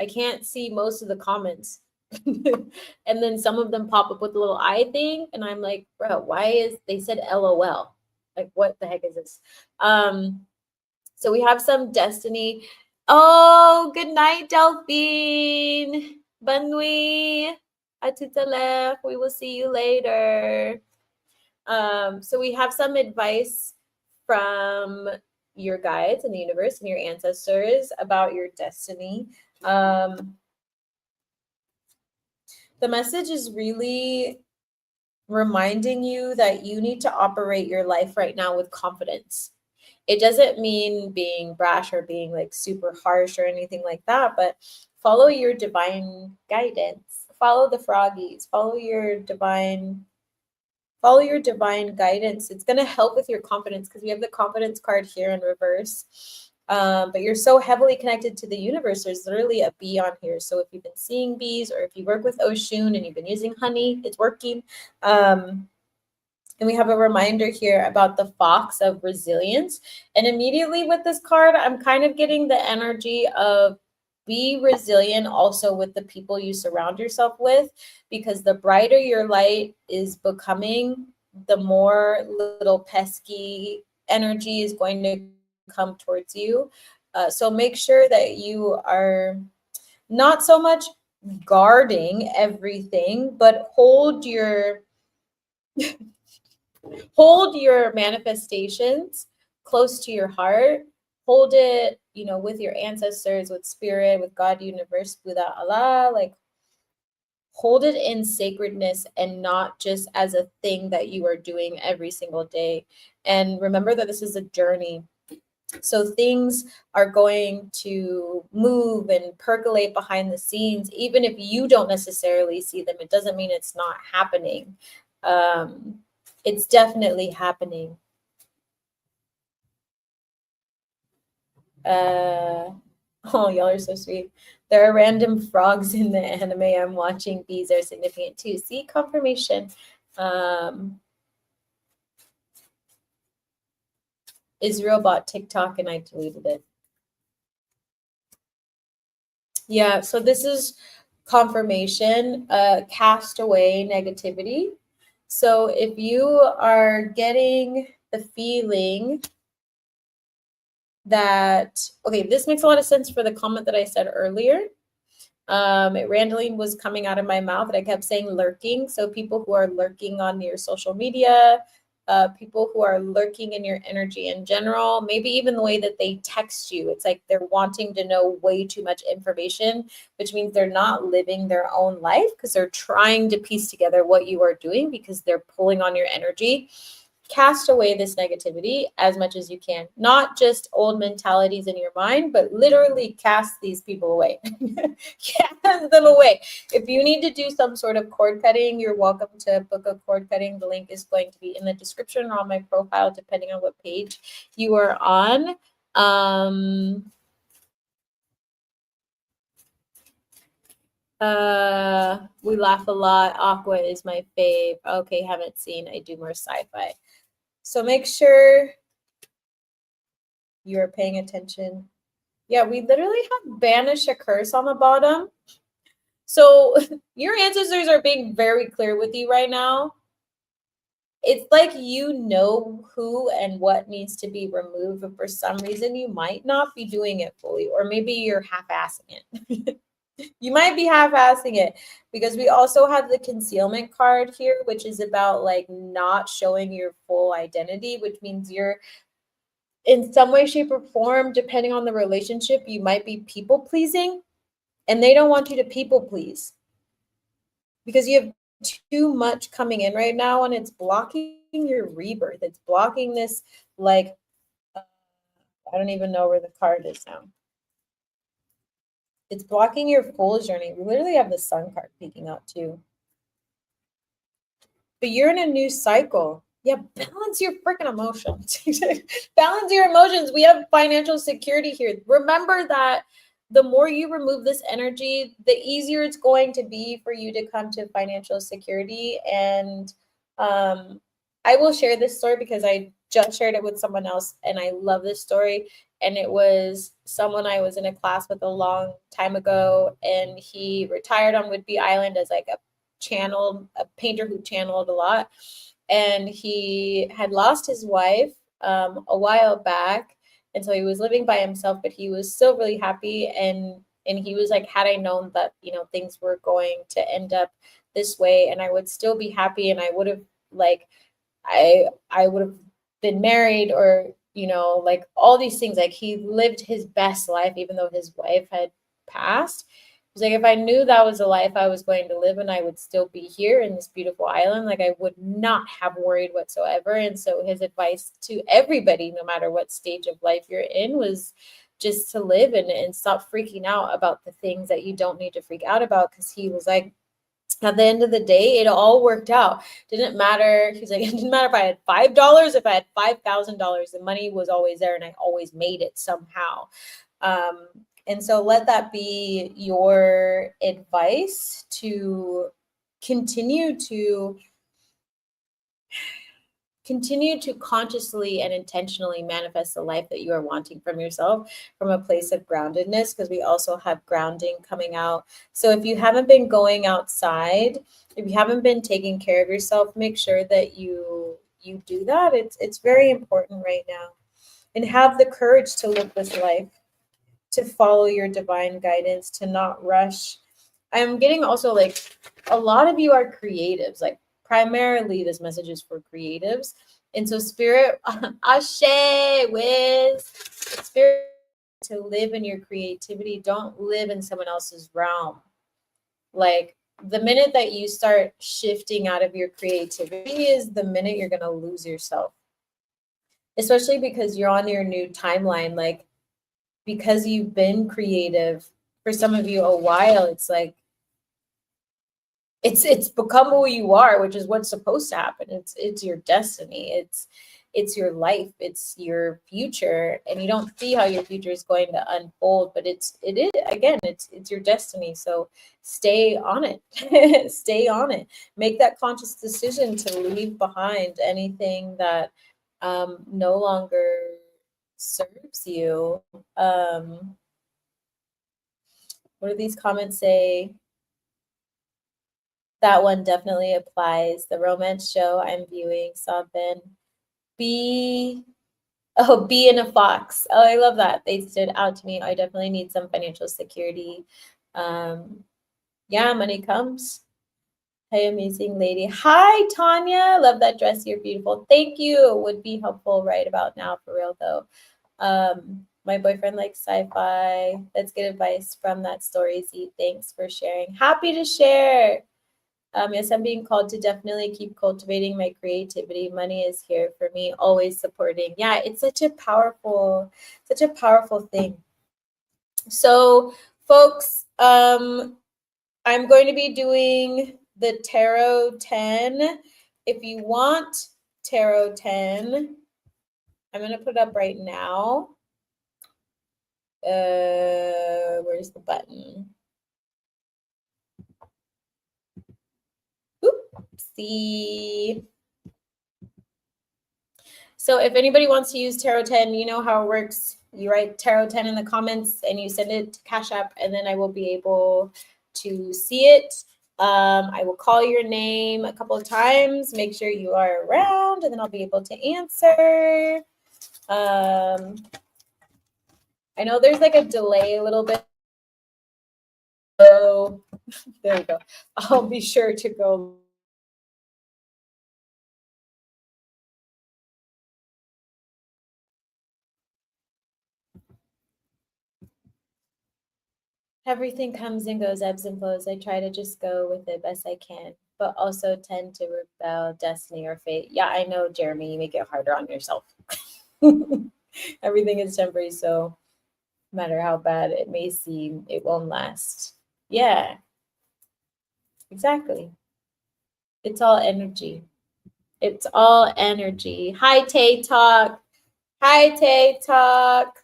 I can't see most of the comments. And then some of them pop up with a little eye thing. And I'm like, bro, why is they said LOL? Like, what the heck is this? So we have some Destiny. Oh, good night, Delphine. Bonne nuit. À tout à l'heure. We will see you later. So we have some advice from your guides in the universe and your ancestors about your destiny. The message is really reminding you that you need to operate your life right now with confidence. It doesn't mean being brash or being like super harsh or anything like that, but follow your divine guidance. Follow the froggies. Follow your divine guidance. It's going to help with your confidence because we have the confidence card here in reverse. But you're so heavily connected to the universe. There's literally a bee on here. So if you've been seeing bees or if you work with Oshun and you've been using honey, it's working. And we have a reminder here about the fox of resilience. And immediately with this card, I'm kind of getting the energy of be resilient also with the people you surround yourself with, because the brighter your light is becoming, the more little pesky energy is going to come towards you. So make sure that you are not so much guarding everything, but hold your manifestations close to your heart. Hold it, with your ancestors, with spirit, with God, universe, Buddha, Allah. Like, hold it in sacredness and not just as a thing that you are doing every single day. And remember that this is a journey. So things are going to move and percolate behind the scenes. Even if you don't necessarily see them, it doesn't mean it's not happening. It's definitely happening. Oh, y'all are so sweet. There are random frogs in the anime I'm watching. Bees are significant too. See, confirmation. Israel bought TikTok and I deleted it. Yeah, so this is confirmation, cast away negativity. So if you are getting the feeling that, okay, this makes a lot of sense for the comment that I said earlier. It randomly was coming out of my mouth and I kept saying lurking. So people who are lurking on your social media, people who are lurking in your energy in general, maybe even the way that they text you. It's like they're wanting to know way too much information, which means they're not living their own life because they're trying to piece together what you are doing because they're pulling on your energy. Cast away this negativity as much as you can. Not just old mentalities in your mind, but literally cast these people away. Cast them away. If you need to do some sort of cord cutting, you're welcome to book a cord cutting. The link is going to be in the description or on my profile, depending on what page you are on. We laugh a lot. Aqua is my fave. Okay, haven't seen. I do more sci-fi. So make sure you are paying attention. Yeah, we literally have banish a curse on the bottom. So your ancestors are being very clear with you right now. It's like you know who and what needs to be removed, but for some reason you might not be doing it fully, or maybe you're half-assing it. You might be half-assing it because we also have the concealment card here, which is about like not showing your full identity, which means you're in some way, shape, or form, depending on the relationship, you might be people pleasing, and they don't want you to people please because you have too much coming in right now, and it's blocking your rebirth. It's blocking this, like, I don't even know where the card is now. It's blocking your full journey. We literally have the sun card peeking out too. But you're in a new cycle. Yeah, balance your freaking emotions. Balance your emotions. We have financial security here. Remember that the more you remove this energy, the easier it's going to be for you to come to financial security. And I will share this story because I just shared it with someone else, and I love this story. And it was someone I was in a class with a long time ago, and he retired on Whidbey Island as like a painter who channeled a lot. And he had lost his wife a while back, and so he was living by himself, but he was still really happy. And he was like, had I known that, you know, things were going to end up this way, and I would still be happy, and I would have like I would have been married, or, you know, like all these things. Like he lived his best life even though his wife had passed. He's like, if I knew that was the life I was going to live and I would still be here in this beautiful island, like I would not have worried whatsoever. And so his advice to everybody, no matter what stage of life you're in, was just to live and stop freaking out about the things that you don't need to freak out about. Because he was like, at the end of the day, it all worked out. Didn't matter. He's like, it didn't matter if I had $5, if I had $5,000, the money was always there and I always made it somehow. And so let that be your advice to continue to consciously and intentionally manifest the life that you are wanting from yourself from a place of groundedness, because we also have grounding coming out. So if you haven't been going outside, if you haven't been taking care of yourself, make sure that you do that. It's very important right now. And have the courage to live this life, to follow your divine guidance, to not rush. I'm getting also like a lot of you are creatives, like primarily this message is for creatives. And so spirit, Ashe, Wiz, spirit, to live in your creativity, don't live in someone else's realm. Like the minute that you start shifting out of your creativity is the minute you're going to lose yourself. Especially because you're on your new timeline. Like, because you've been creative for some of you a while, it's like it's become who you are, which is what's supposed to happen. It's your destiny. It's your life. It's your future, and you don't see how your future is going to unfold, but it is, again, it's your destiny. So stay on it. Stay on it. Make that conscious decision to leave behind anything that no longer serves you. What do these comments say? That one definitely applies. The romance show I'm viewing, Sabin. Bee and a fox. Oh, I love that. They stood out to me. I definitely need some financial security. Yeah, money comes. Hey, amazing lady. Hi, Tanya. Love that dress. You're beautiful. Thank you. Would be helpful right about now, for real, though. My boyfriend likes sci-fi. That's good advice from that story, Z. Thanks for sharing. Happy to share. Yes, I'm being called to definitely keep cultivating my creativity. Money is here for me, always supporting. Yeah, it's such a powerful thing. So, folks, I'm going to be doing the Tarot 10. If you want Tarot 10, I'm going to put it up right now. Where's the button? Oopsie. So if anybody wants to use Tarot 10, you know how it works. You write Tarot 10 in the comments and you send it to CashApp, and then I will be able to see it. I will call your name a couple of times, make sure you are around, and then I'll be able to answer. I know there's like a delay a little bit. So there we go. I'll be sure to go. Everything comes and goes, ebbs and flows. I try to just go with it best I can, but also tend to rebel destiny or fate. Yeah, I know, Jeremy, you make it harder on yourself. Everything is temporary, so no matter how bad it may seem, it won't last. Yeah, exactly. It's all energy. It's all energy. Hi, Tay Talk. Hi, Tay Talk.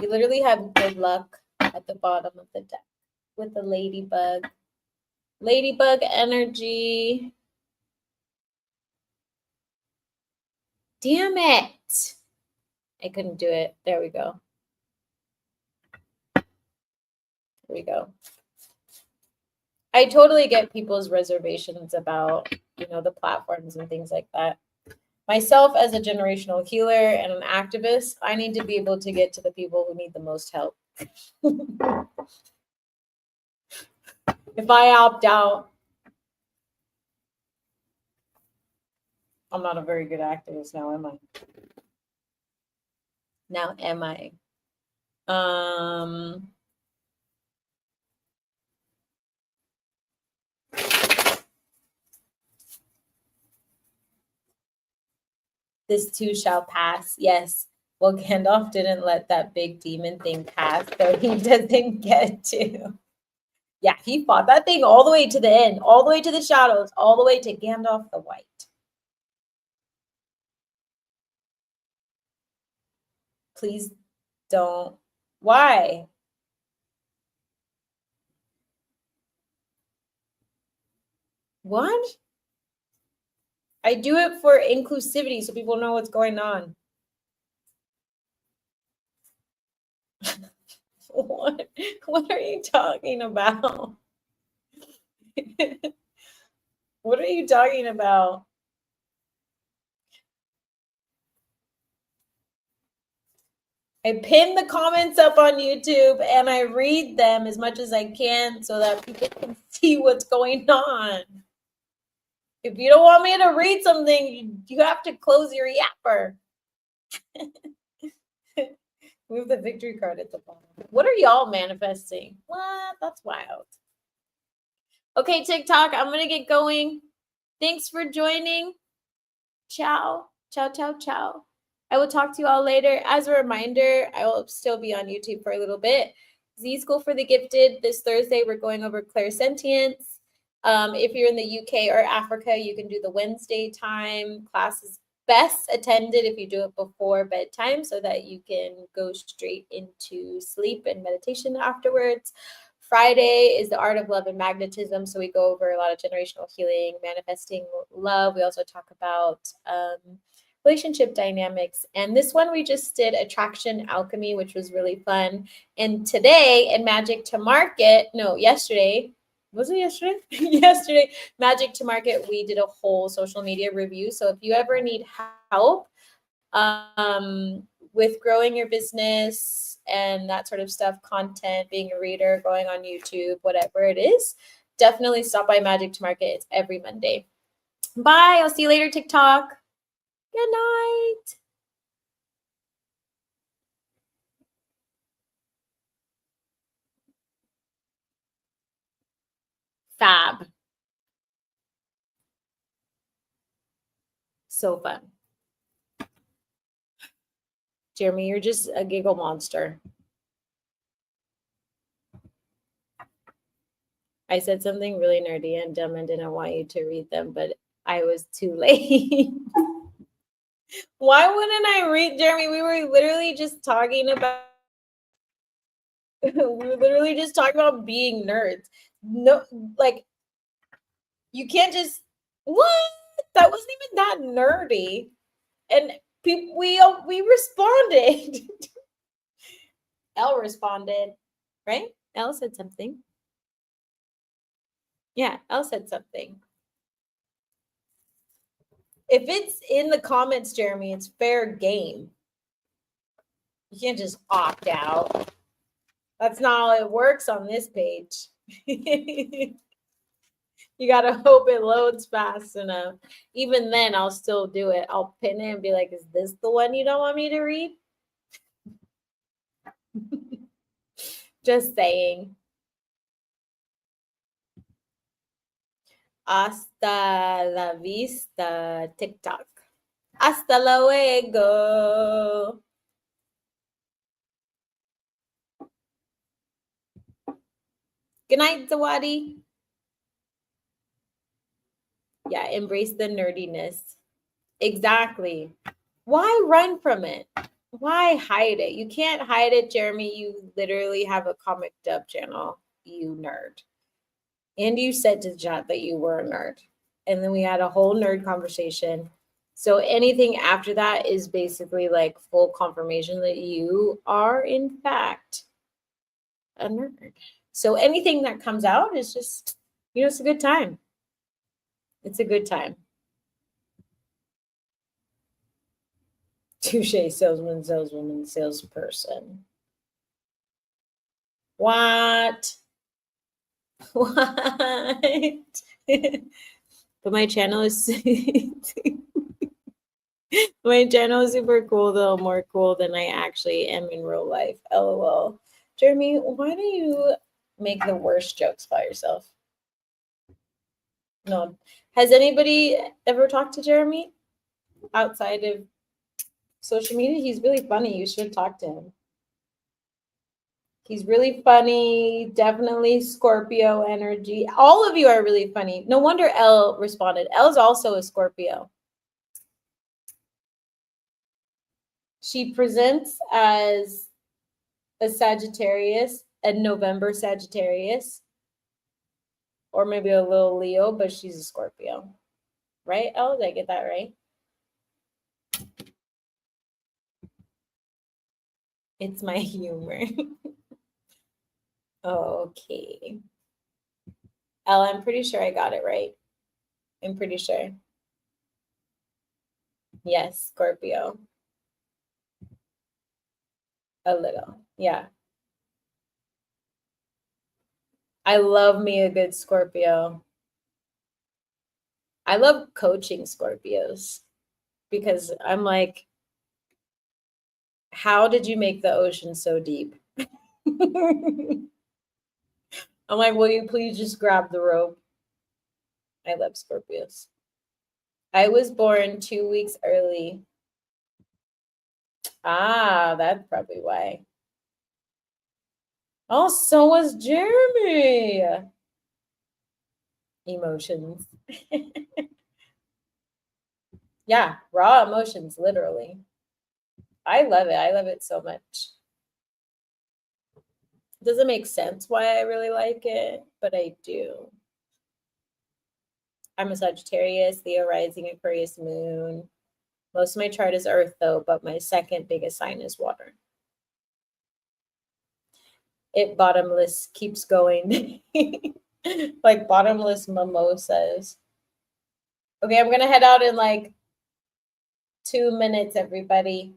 You literally have good luck at the bottom of the deck with the ladybug. Ladybug energy. Damn it. I couldn't do it. There we go. There we go. I totally get people's reservations about, the platforms and things like that. Myself, as a generational healer and an activist, I need to be able to get to the people who need the most help. If I opt out, I'm not a very good activist now, am I? Now, am I? This too shall pass. Yes. Well, Gandalf didn't let that big demon thing pass, so he doesn't get to. Yeah, he fought that thing all the way to the end, all the way to the shadows, all the way to Gandalf the White. Please don't. Why? What? I do it for inclusivity so people know what's going on. What are you talking about? What are you talking about? I pin the comments up on YouTube and I read them as much as I can so that people can see what's going on. If you don't want me to read something, you have to close your yapper. Move the victory card at the bottom. What are y'all manifesting? What? That's wild. Okay, TikTok, I'm going to get going. Thanks for joining. Ciao. Ciao, ciao, ciao. I will talk to you all later. As a reminder, I will still be on YouTube for a little bit. Z School for the Gifted. This Thursday, we're going over clairsentience. If you're in the UK or Africa, you can do the Wednesday time. Class is best attended if you do it before bedtime so that you can go straight into sleep and meditation afterwards. Friday is the art of love and magnetism. So we go over a lot of generational healing, manifesting love. We also talk about relationship dynamics. And this one we just did attraction alchemy, which was really fun. And today in Magic to Market, yesterday, was it yesterday? Yesterday, Magic to Market, we did a whole social media review. So if you ever need help with growing your business and that sort of stuff, content, being a reader, going on YouTube, whatever it is, definitely stop by Magic to Market. It's every Monday. Bye. I'll see you later, TikTok. Good night. Fab. So fun. Jeremy, you're just a giggle monster. I said something really nerdy and dumb and didn't want you to read them, but I was too late. Why wouldn't I read, Jeremy? We were literally just talking about being nerds. No, like you can't just what? That wasn't even that nerdy. And people, we responded. Elle responded, right? Elle said something. Yeah, Elle said something. If it's in the comments, Jeremy, it's fair game. You can't just opt out. That's not how it works on this page. You got to hope it loads fast enough. Even then, I'll still do it. I'll pin it and be like, is this the one you don't want me to read? Just saying. Hasta la vista, TikTok. Hasta luego. Good night, Zawadi. Yeah, embrace the nerdiness. Exactly. Why run from it? Why hide it? You can't hide it, Jeremy. You literally have a comic dub channel, you nerd. And you said to chat that you were a nerd. And then we had a whole nerd conversation. So anything after that is basically like full confirmation that you are, in fact, a nerd. So anything that comes out is just, it's a good time. It's a good time. Touche, salesman, saleswoman, salesperson. What? What? But my channel is super cool, though, more cool than I actually am in real life. LOL. Jeremy, why do you make the worst jokes by yourself? No. Has anybody ever talked to Jeremy outside of social media? He's really funny. You should talk to him. He's really funny. Definitely Scorpio energy. All of you are really funny. No wonder Elle responded. Elle's also a Scorpio. She presents as a Sagittarius, a November Sagittarius, or maybe a little Leo, but she's a Scorpio. Right, Elle? Did I get that right? It's my humor. Okay. Elle, I'm pretty sure I got it right. I'm pretty sure. Yes, Scorpio. A little. Yeah. I love me a good Scorpio. I love coaching Scorpios because I'm like, how did you make the ocean so deep? I'm like, will you please just grab the rope? I love Scorpios. I was born 2 weeks early. Ah, that's probably why. Oh, so was Jeremy. Emotions. Yeah, raw emotions, literally. I love it. I love it so much. It doesn't make sense why I really like it, but I do. I'm a Sagittarius, Leo rising, Aquarius moon. Most of my chart is earth, though, but my second biggest sign is water. It bottomless keeps going. Like bottomless mimosas. Okay, I'm going to head out in like 2 minutes, everybody.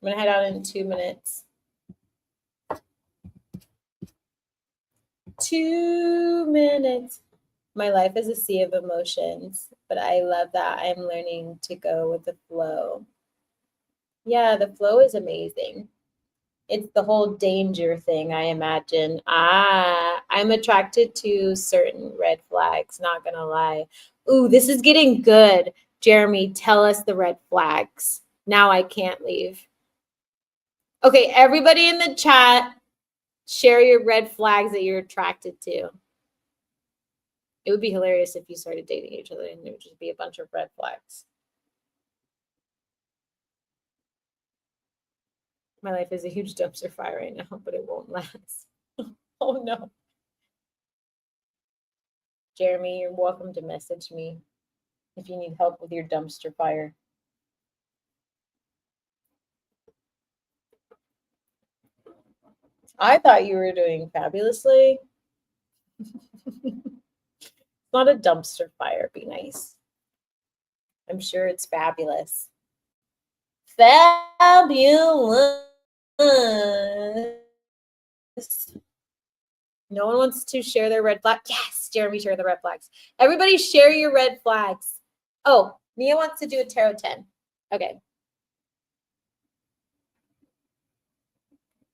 I'm going to head out in 2 minutes. 2 minutes. My life is a sea of emotions, but I love that I'm learning to go with the flow. Yeah, the flow is amazing. It's the whole danger thing, I imagine. I'm attracted to certain red flags, not gonna lie. Ooh, this is getting good. Jeremy, tell us the red flags. Now I can't leave. Okay, everybody in the chat, share your red flags that you're attracted to. It would be hilarious if you started dating each other and there would just be a bunch of red flags. My life is a huge dumpster fire right now, but it won't last. Oh no. Jeremy, you're welcome to message me if you need help with your dumpster fire. I thought you were doing fabulously. It's not a dumpster fire. Be nice. I'm sure it's fabulous. Fabulous. No one wants to share their red flag. Yes, Jeremy, share the red flags. Everybody share your red flags. Oh, Mia wants to do a tarot 10. Okay.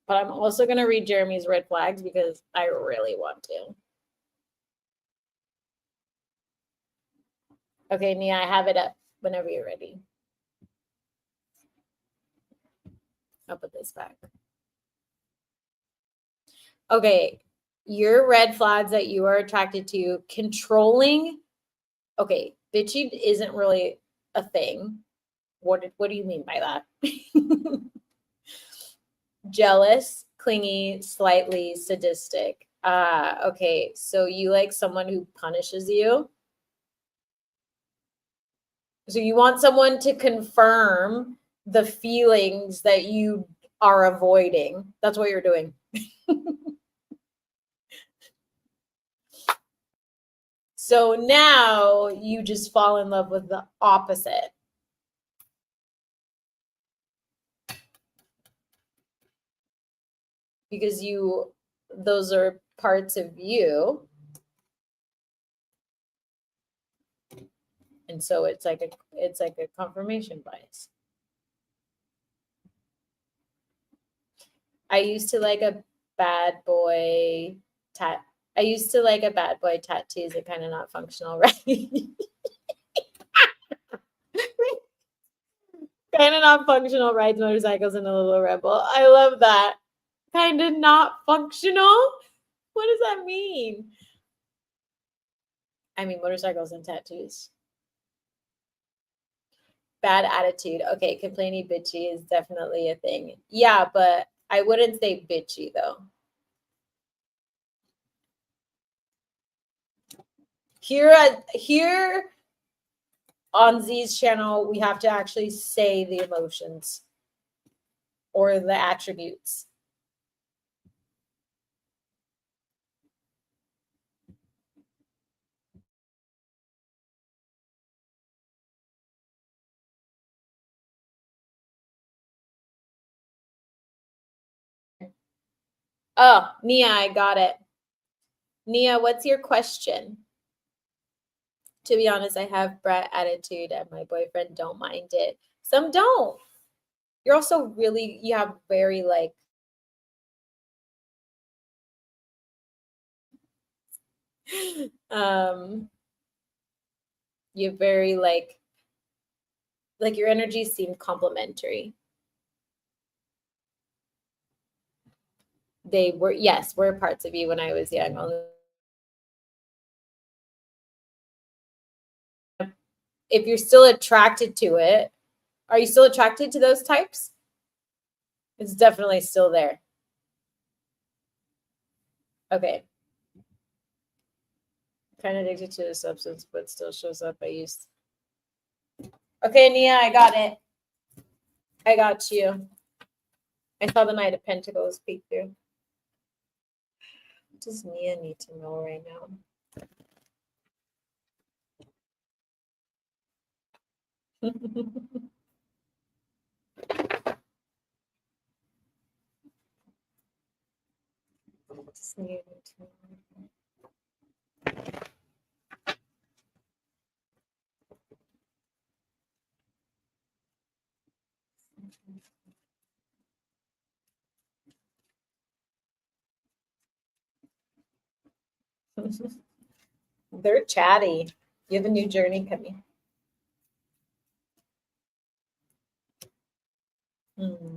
But I'm also going to read Jeremy's red flags because I really want to. Okay, Nia, I have it up whenever you're ready. I'll put this back. Okay, your red flags that you are attracted to, controlling. Okay, bitchy isn't really a thing. What do you mean by that? Jealous, clingy, slightly sadistic. Okay, so you like someone who punishes you. So you want someone to confirm the feelings that you are avoiding. That's what you're doing. So now you just fall in love with the opposite. Because those are parts of you. And so it's like a confirmation bias. I used to like a bad boy tattoos are kind of not functional, right? Kind of not functional, rides motorcycles and a little rebel. I love that. Kind of not functional? What does that mean? I mean, motorcycles and tattoos. Bad attitude. Okay, complaining bitchy is definitely a thing. Yeah, but I wouldn't say bitchy though. Here on Z's channel, we have to actually say the emotions or the attributes. Oh, Nia, I got it. Nia, what's your question? To be honest, I have brat attitude and my boyfriend don't mind it. Some don't. You're also you have very like you're very like your energies seem complementary. They were, yes, were parts of you when I was young. If you're still attracted to it, are you still attracted to those types? It's definitely still there. Okay. Kind of addicted to the substance, but still shows up. Okay, Nia, I got it. I got you. I saw the Knight of Pentacles peek through. What does Nia need to know right now? What does Nia need to know? They're chatty. You have a new journey coming. Hmm.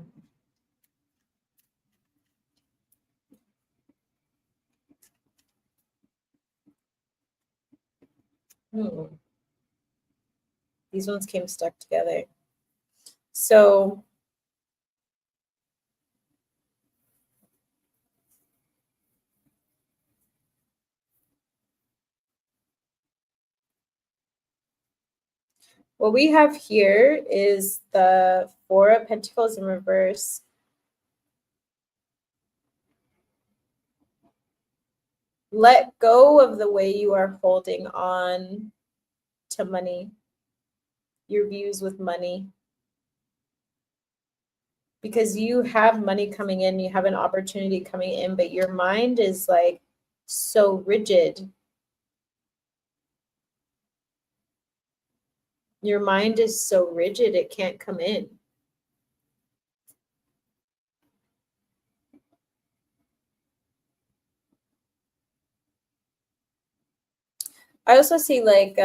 Hmm. These ones came stuck together. So what we have here is the Four of Pentacles in reverse. Let go of the way you are holding on to money, your views with money. Because you have money coming in, you have an opportunity coming in, but your mind is like so rigid. Your mind is so rigid, it can't come in. I also see like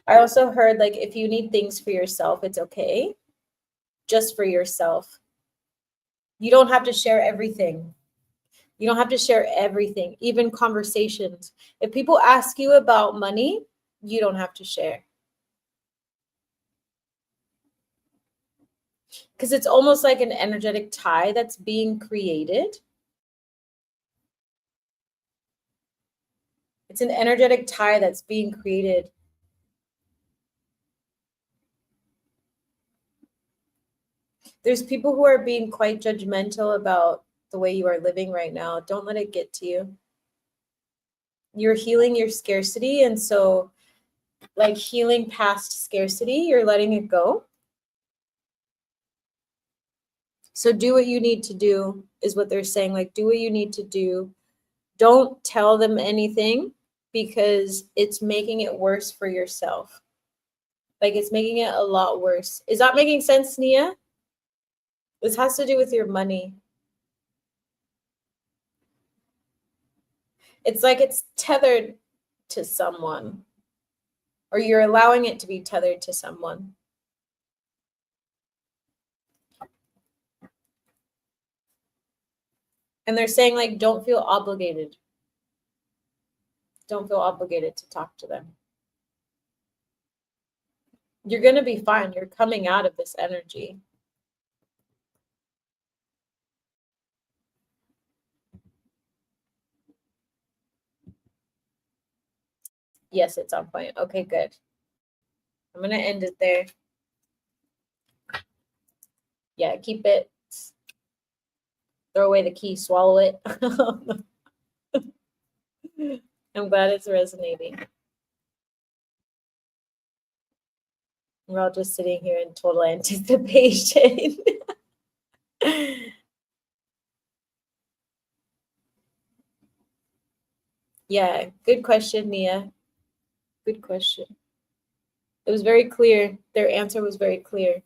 I also heard like if you need things for yourself, it's okay. Just for yourself. You don't have to share everything. You don't have to share everything, even conversations. If people ask you about money, you don't have to share. Because it's almost like an energetic tie that's being created. It's an energetic tie that's being created. There's people who are being quite judgmental about the way you are living right now. Don't let it get to you. You're healing your scarcity. And so, like healing past scarcity, you're letting it go. So, do what you need to do, is what they're saying. Like, do what you need to do. Don't tell them anything because it's making it worse for yourself. Like, it's making it a lot worse. Is that making sense, Nia? This has to do with your money. It's like it's tethered to someone, or you're allowing it to be tethered to someone. And they're saying, like, don't feel obligated. Don't feel obligated to talk to them. You're going to be fine. You're coming out of this energy. Yes, it's on point. Okay, good. I'm going to end it there. Yeah, keep it. Throw away the key, swallow it. I'm glad it's resonating. We're all just sitting here in total anticipation. Yeah, good question, Nia. Good question. It was very clear. Their answer was very clear.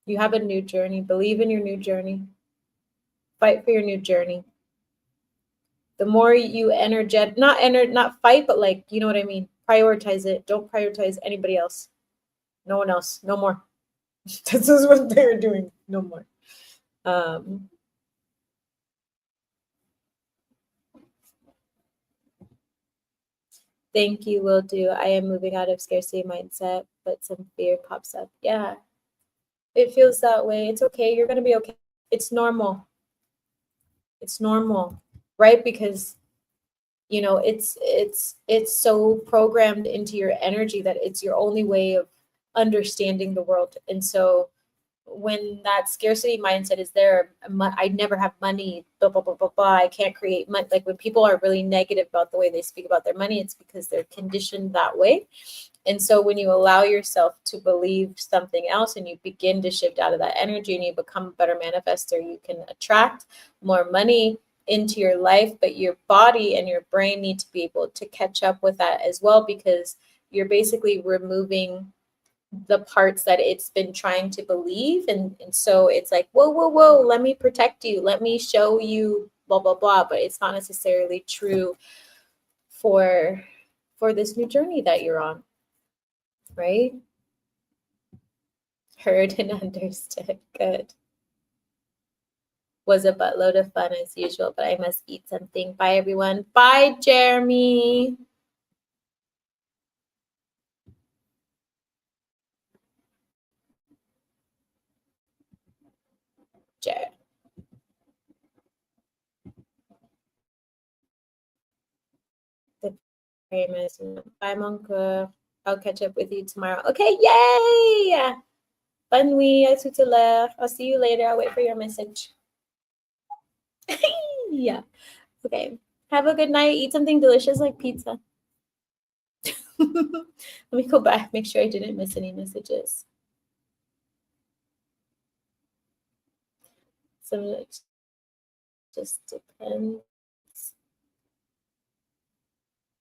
You have a new journey. Believe in your new journey. Fight for your new journey. The more you not fight, but like, you know what I mean? Prioritize it. Don't prioritize anybody else. No one else. No more. This is what they're doing. No more. Thank you, will do. I am moving out of scarcity mindset, but some fear pops up. Yeah, it feels that way. It's okay. You're going to be okay. It's normal. It's normal, right? Because you know it's so programmed into your energy that it's your only way of understanding the world. And so when that scarcity mindset is there, I never have money, blah, blah, blah, blah, blah, I can't create money. Like when people are really negative about the way they speak about their money, it's because they're conditioned that way. And so when you allow yourself to believe something else and you begin to shift out of that energy and you become a better manifester, you can attract more money into your life, but your body and your brain need to be able to catch up with that as well, because you're basically removing the parts that it's been trying to believe. And so it's like, whoa, whoa, whoa, let me protect you. Let me show you blah, blah, blah. But it's not necessarily true for this new journey that you're on, right? Heard and understood. Good. Was a buttload of fun as usual, but I must eat something. Bye, everyone. Bye, Jeremy. Jared. The famous. Bye, Monka. I'll catch up with you tomorrow. Okay, yay! Bonne nuit, à tout à l'heure. I'll see you later. I'll wait for your message. Yeah. Okay. Have a good night. Eat something delicious like pizza. Let me go back, make sure I didn't miss any messages. Some of it just depends.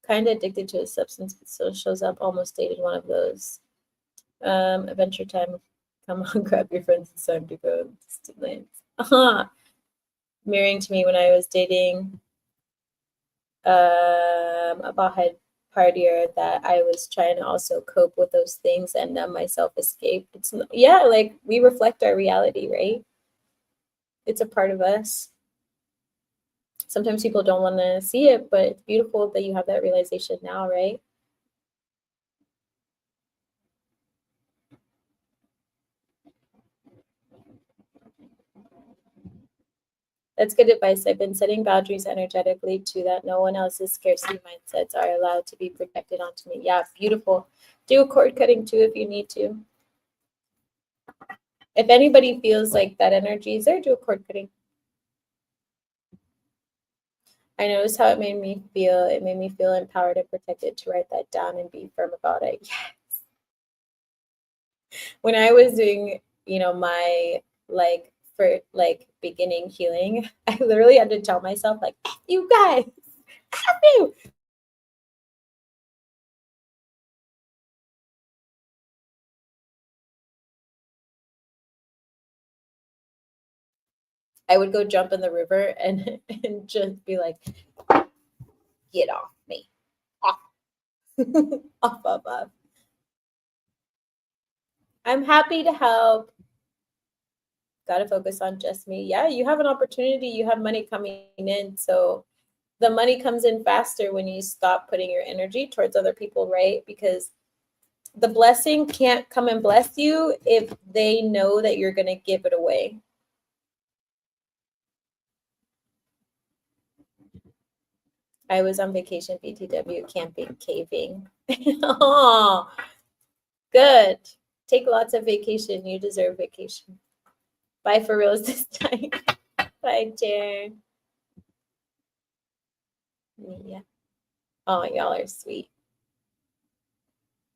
Kind of addicted to a substance, but still shows up. Almost dated one of those. Adventure time. Come on, grab your friends. It's time to go. Distant lands. Mirroring to me when I was dating a ballhead partier, that I was trying to also cope with those things and numb myself, escape. It's yeah, like we reflect our reality, right? It's a part of us. Sometimes people don't want to see it, but it's beautiful that you have that realization now, right? That's good advice. I've been setting boundaries energetically too, that no one else's scarcity mindsets are allowed to be projected onto me. Yeah, beautiful. Do a cord cutting too if you need to. If anybody feels like that energy is there, do a cord cutting. I noticed how it made me feel. It made me feel empowered and protected to write that down and be firm about it. Yes. When I was doing, my for beginning healing, I literally had to tell myself like, you guys, F you. I would go jump in the river and just be like, get off me. Off. off. I'm happy to help. Got to focus on just me. Yeah, you have an opportunity. You have money coming in. So the money comes in faster when you stop putting your energy towards other people, right? Because the blessing can't come and bless you if they know that you're going to give it away. I was on vacation, BTW, camping, caving. Oh, good. Take lots of vacation. You deserve vacation. Bye for reals this time. Bye, Jen. Yeah. Oh, y'all are sweet.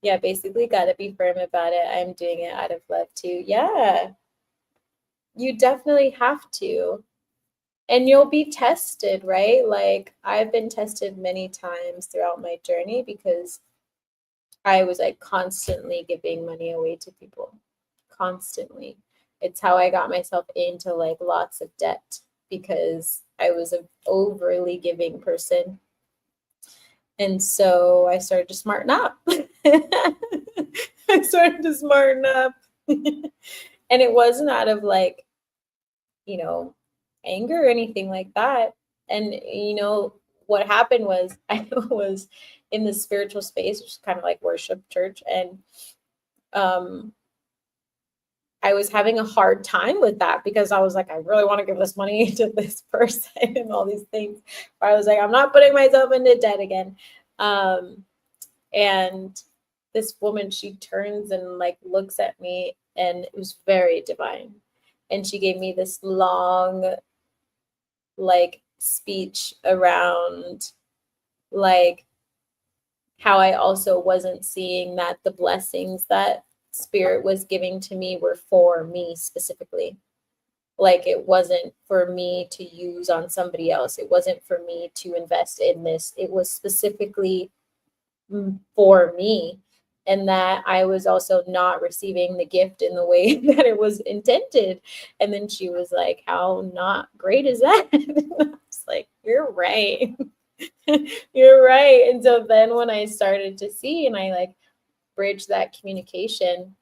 Yeah, basically got to be firm about it. I'm doing it out of love too. Yeah. You definitely have to. And you'll be tested, right? Like I've been tested many times throughout my journey because I was like constantly giving money away to people. Constantly. It's how I got myself into like lots of debt because I was an overly giving person. And so I started to smarten up. I started to smarten up. And it wasn't out of like, anger or anything like that. And, what happened was I was in the spiritual space, which is kind of like worship church. And I was having a hard time with that because I was like, I really want to give this money to this person and all these things. But I was like, I'm not putting myself into debt again. And this woman, she turns and like looks at me, and it was very divine. And she gave me this long, like, speech around like how I also wasn't seeing that the blessings that spirit was giving to me were for me specifically. Like it wasn't for me to use on somebody else. It wasn't for me to invest in this. It was specifically for me, and that I was also not receiving the gift in the way that it was intended. And then she was like, how not great is that? I was like, you're right. You're right. And so then when I started to see and I like bridged that communication,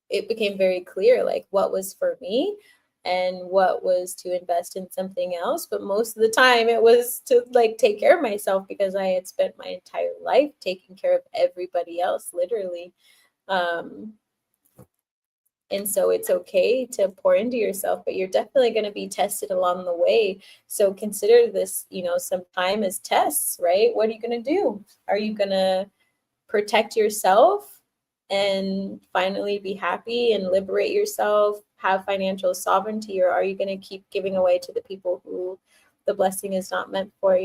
it became very clear like what was for me and what was to invest in something else. But most of the time it was to like take care of myself, because I had spent my entire life taking care of everybody else, literally. Um, and so it's okay to pour into yourself, but you're definitely going to be tested along the way. So consider this, some time as tests, right? What are you going to do? Are you going to protect yourself and finally be happy and liberate yourself, have financial sovereignty, or are you going to keep giving away to the people who the blessing is not meant for,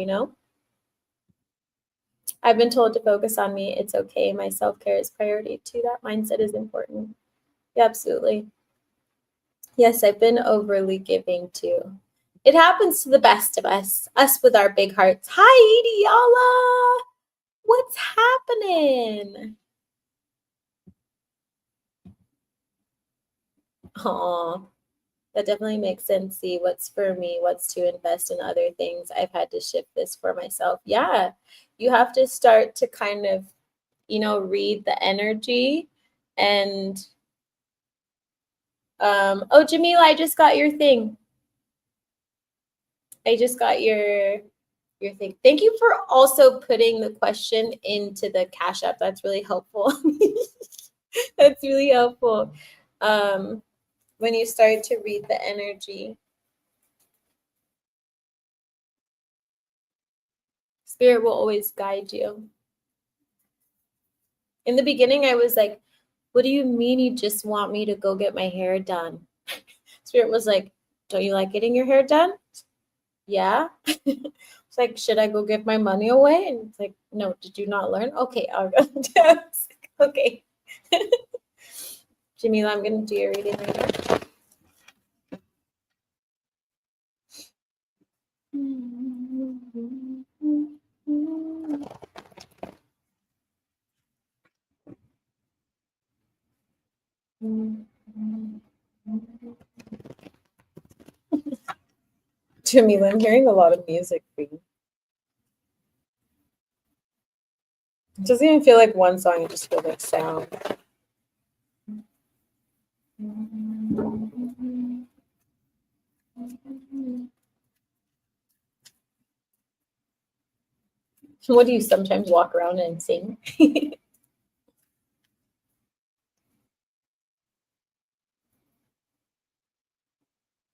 I've been told to focus on me. It's okay. My self-care is priority too. That mindset is important. Yeah, absolutely. Yes, I've been overly giving too. It happens to the best of us with our big hearts. Hi, Edie, what's happening? Oh, that definitely makes sense. See what's for me, what's to invest in other things. I've had to shift this for myself. Yeah, you have to start to kind of, read the energy. And oh, Jamila, I just got your thing. I just got your thing. Thank you for also putting the question into the Cash App. That's really helpful. That's really helpful. When you start to read the energy, Spirit will always guide you. In the beginning, I was like, what do you mean you just want me to go get my hair done? Spirit was like, don't you like getting your hair done? Yeah. It's like, should I go give my money away? And it's like, no, did you not learn? Okay, I'll go. Okay. Jamila, I'm going to do your reading right now. Jamila, I'm hearing a lot of music for you. It doesn't even feel like one song, it just feels like sound. What do you sometimes walk around and sing?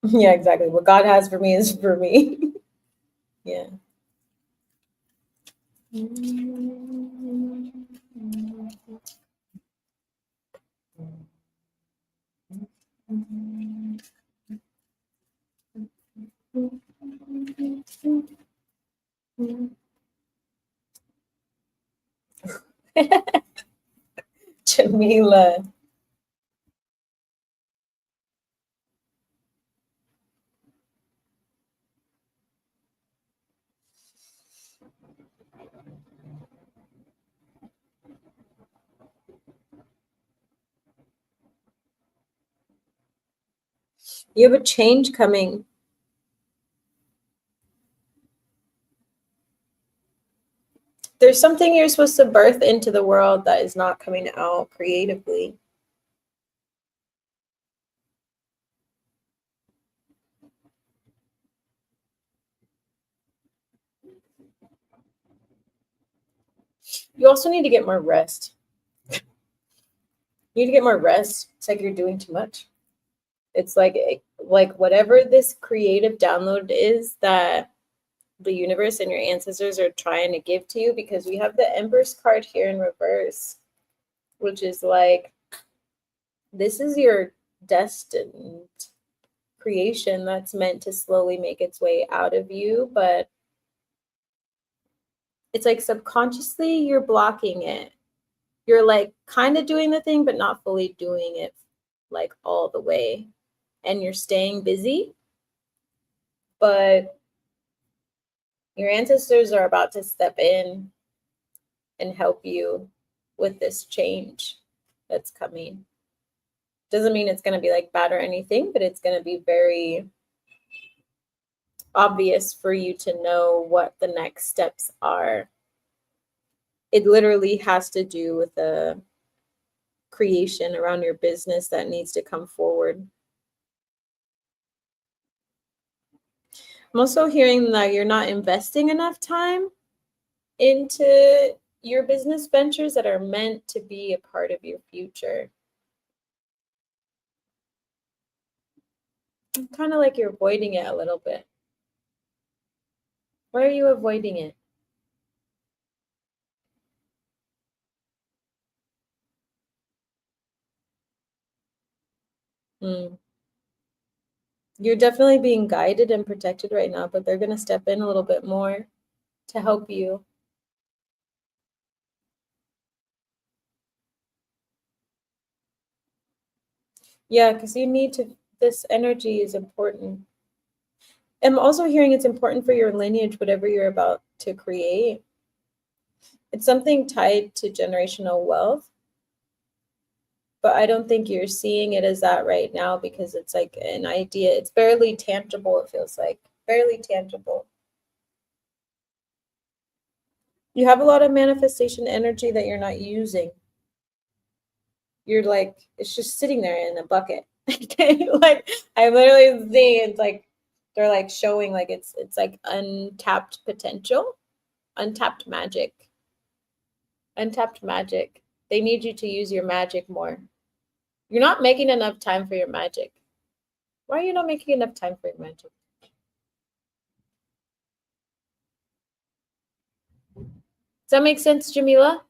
Yeah, exactly. What God has for me is for me. Yeah. Jamila. You have a change coming. There's something you're supposed to birth into the world that is not coming out creatively. You also need to get more rest. You need to get more rest. It's like you're doing too much. It's like whatever this creative download is that the universe and your ancestors are trying to give to you, because we have the Empress card here in reverse, which is like, this is your destined creation that's meant to slowly make its way out of you, but it's like subconsciously you're blocking it. You're like kind of doing the thing, but not fully doing it like all the way. and you're staying busy, but your ancestors are about to step in and help you with this change that's coming. Doesn't mean it's going to be like bad or anything, but it's going to be very obvious for you to know what the next steps are. It literally has to do with a creation around your business that needs to come forward. I'm also hearing that you're not investing enough time into your business ventures that are meant to be a part of your future. Kind of like you're avoiding it a little bit. Why are you avoiding it? You're definitely being guided and protected right now, but they're going to step in a little bit more to help you. Yeah, because you need to, this energy is important. I'm also hearing it's important for your lineage, whatever you're about to create. It's something tied to generational wealth, but I don't think you're seeing it as that right now because it's like an idea. It's barely tangible, it feels like. Barely tangible. You have a lot of manifestation energy that you're not using. You're like, it's just sitting there in a bucket. Like I'm literally seeing it's like they're like showing like it's like untapped potential, untapped magic. Untapped magic. They need you to use your magic more. You're not making enough time for your magic. Why are you not making enough time for your magic? Does that make sense, Jamila?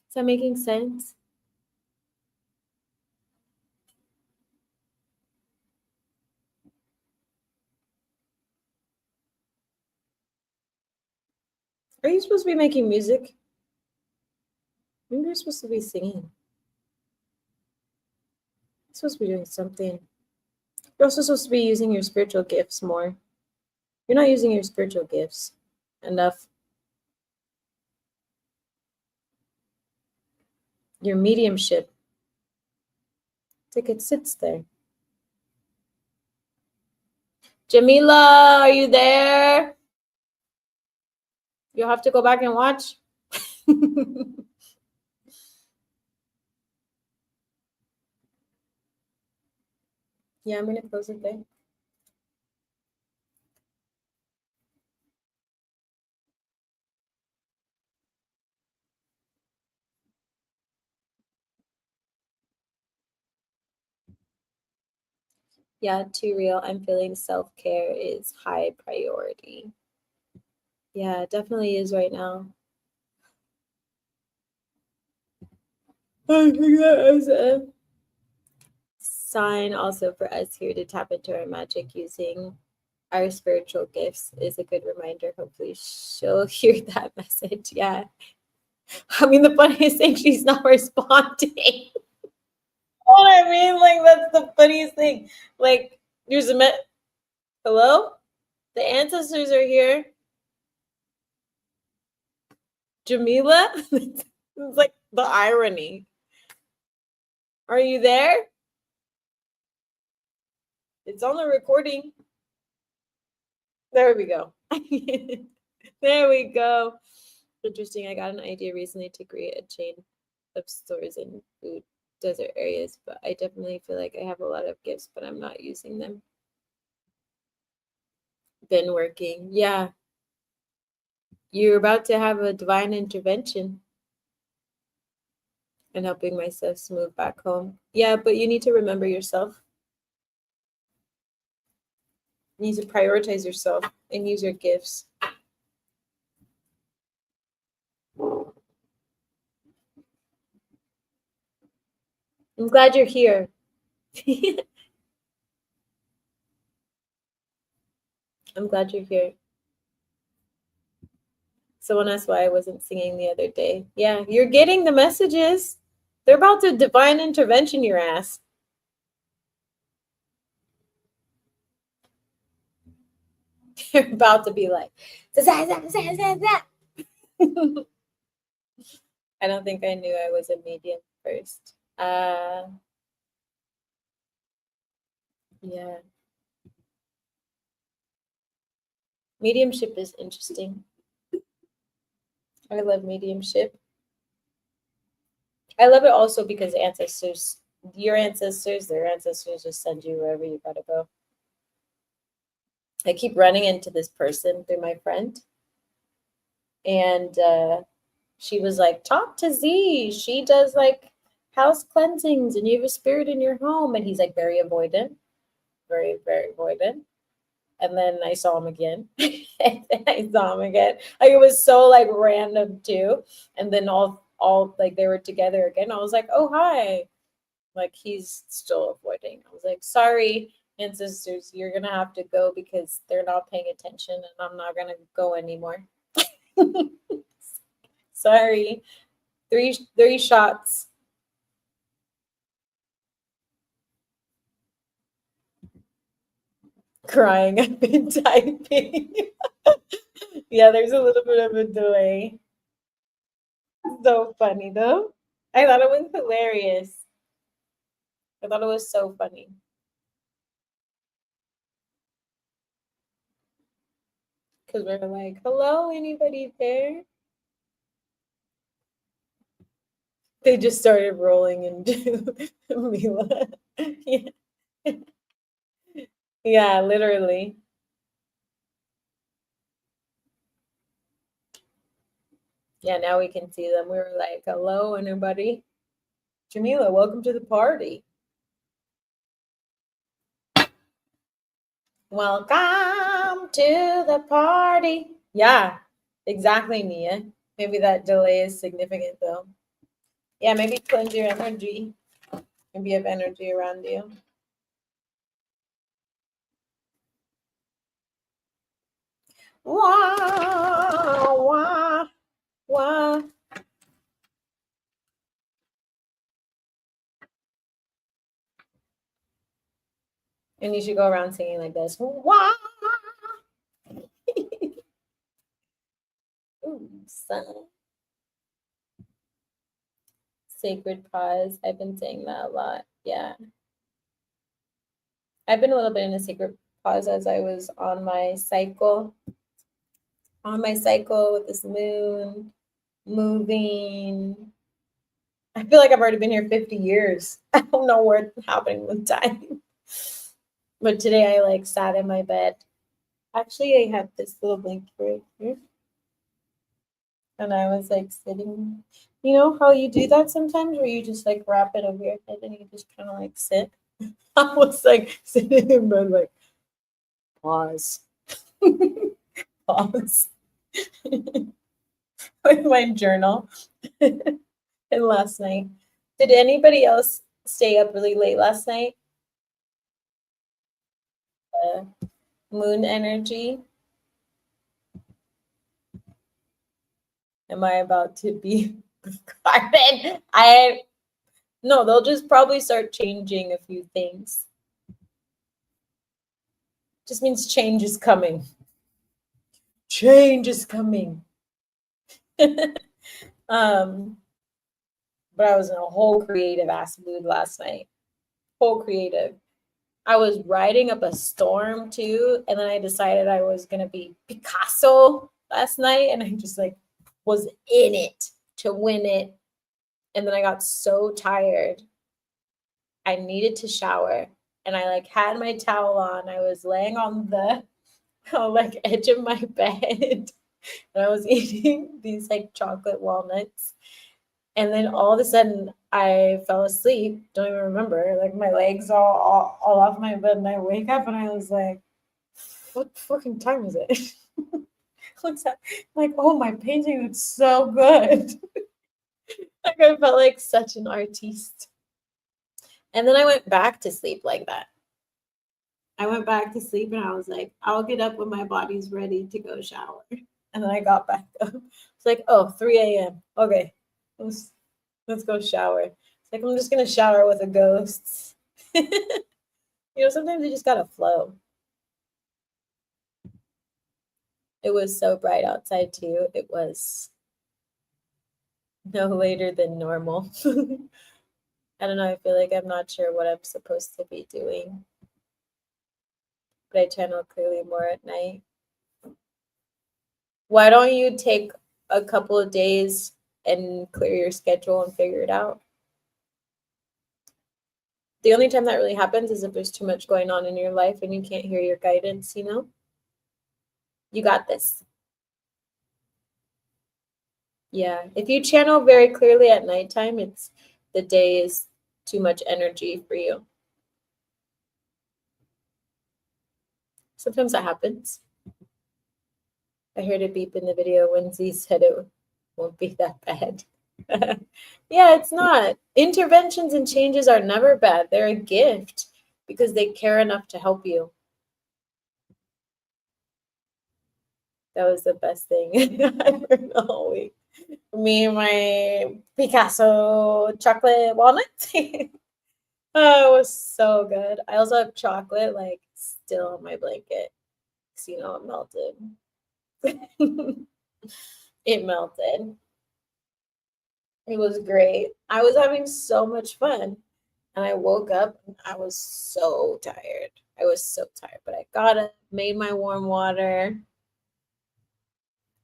Is that making sense? Are you supposed to be making music? Maybe you're supposed to be singing. You're supposed to be doing something. You're also supposed to be using your spiritual gifts more. You're not using your spiritual gifts enough. Your mediumship. It's like it sits there. Jamila, are you there? You'll have to go back and watch. Yeah, I'm gonna close it there. Yeah, too real. I'm feeling self-care is high priority. Yeah, it definitely is right now. I think that is a sign also for us here to tap into our magic using our spiritual gifts is a good reminder. Hopefully she'll hear that message. Yeah. I mean, the funniest thing, she's not responding. What I mean, like, that's the funniest thing. Like, there's a hello? The ancestors are here. Jamila? It's like the irony. Are you there? It's on the recording. There we go. There we go. Interesting. I got an idea recently to create a chain of stores in food desert areas, but I definitely feel like I have a lot of gifts, but I'm not using them. Been working. Yeah. You're about to have a divine intervention and helping my sis move back home. Yeah, but you need to remember yourself. You need to prioritize yourself and use your gifts. I'm glad you're here. I'm glad you're here. Someone asked why I wasn't singing the other day. Yeah, you're getting the messages. They're about to divine intervention your ass. They're about to be like, I don't think I knew I was a medium first. Yeah. Mediumship is interesting. I love mediumship. I love it also because ancestors, your ancestors, their ancestors just send you wherever you gotta go. I keep running into this person through my friend, and she was like, "Talk to Z. She does like house cleansings, and you have a spirit in your home." And he's like very avoidant, very very avoidant. And then I saw him again. I saw him again. Like it was so like random too. And then all like they were together again. I was like, "Oh hi." Like he's still avoiding. I was like, "Sorry, ancestors, you're gonna have to go because they're not paying attention, and I'm not gonna go anymore." Sorry. Three shots. Crying. I've been typing. Yeah, there's a little bit of a delay. So funny though. I thought it was hilarious. I thought it was so funny. Because we're like, hello, anybody there? They just started rolling into Mila. Yeah. Yeah, literally. Yeah, now we can see them. We were like, hello, anybody? Jamila, welcome to the party. Welcome to the party. Yeah, exactly, Nia. Maybe that delay is significant though. Yeah, maybe cleanse your energy. Maybe you have energy around you. Wah, wah, wah. And you should go around singing like this. Wah. Ooh, son. Sacred pause. I've been saying that a lot. Yeah. I've been a little bit in a sacred pause as I was on my cycle with this moon moving. I feel like I've already been here 50 years. I don't know what's happening with time. But today I like sat in my bed. Actually, I had this little blanket right here. And I was like sitting. You know how you do that sometimes where you just like wrap it over your head and you just kind of like sit? I was like sitting in bed like pause. Pause. With my journal. And last night. Did anybody else stay up really late last night? Uh, moon energy. Am I about to be Carmen? I no, they'll just probably start changing a few things. Just means change is coming. Change is coming. um, but I was in a whole creative ass mood last night. Whole creative. I was riding up a storm too, and then I decided I was gonna be Picasso last night, and I just like was in it to win it. And then I got so tired. I needed to shower, and I like had my towel on. I was laying on the like edge of my bed, and I was eating these like chocolate walnuts. And then all of a sudden, I fell asleep. Don't even remember. Like my legs all off my bed, and I wake up and I was like, "What fucking time is it?" What's that? Like, oh, my painting looks so good. Like I felt like such an artiste. And then I went back to sleep like that. I went back to sleep and I was like, I'll get up when my body's ready to go shower. And then I got back up. It's like, oh, 3 a.m. Okay, let's go shower. It's like, I'm just going to shower with a ghost. Sometimes you just got to flow. It was so bright outside too. It was no later than normal. I don't know. I feel like I'm not sure what I'm supposed to be doing. But I channel clearly more at night. Why don't you take a couple of days and clear your schedule and figure it out? The only time that really happens is if there's too much going on in your life and you can't hear your guidance, You got this. Yeah. If you channel very clearly at nighttime, the day is too much energy for you. Sometimes that happens. I heard a beep in the video when Z said it won't be that bad. Yeah, it's not. Interventions and changes are never bad. They're a gift because they care enough to help you. That was the best thing I've heard all week. Me and my Picasso chocolate walnut. Oh, it was so good. I also have chocolate still on my blanket. So, it melted. It melted. It was great. I was having so much fun. And I woke up and I was so tired. But I got up, made my warm water,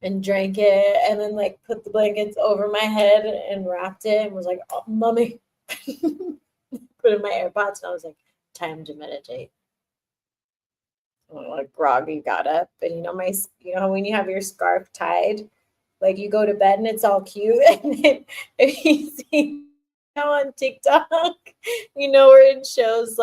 and drank it, and then put the blankets over my head and wrapped it and was like, oh, mommy. Put in my AirPods and I was like, time to meditate. Groggy got up and when you have your scarf tied, you go to bed and it's all cute, and then if you see on TikTok, where it shows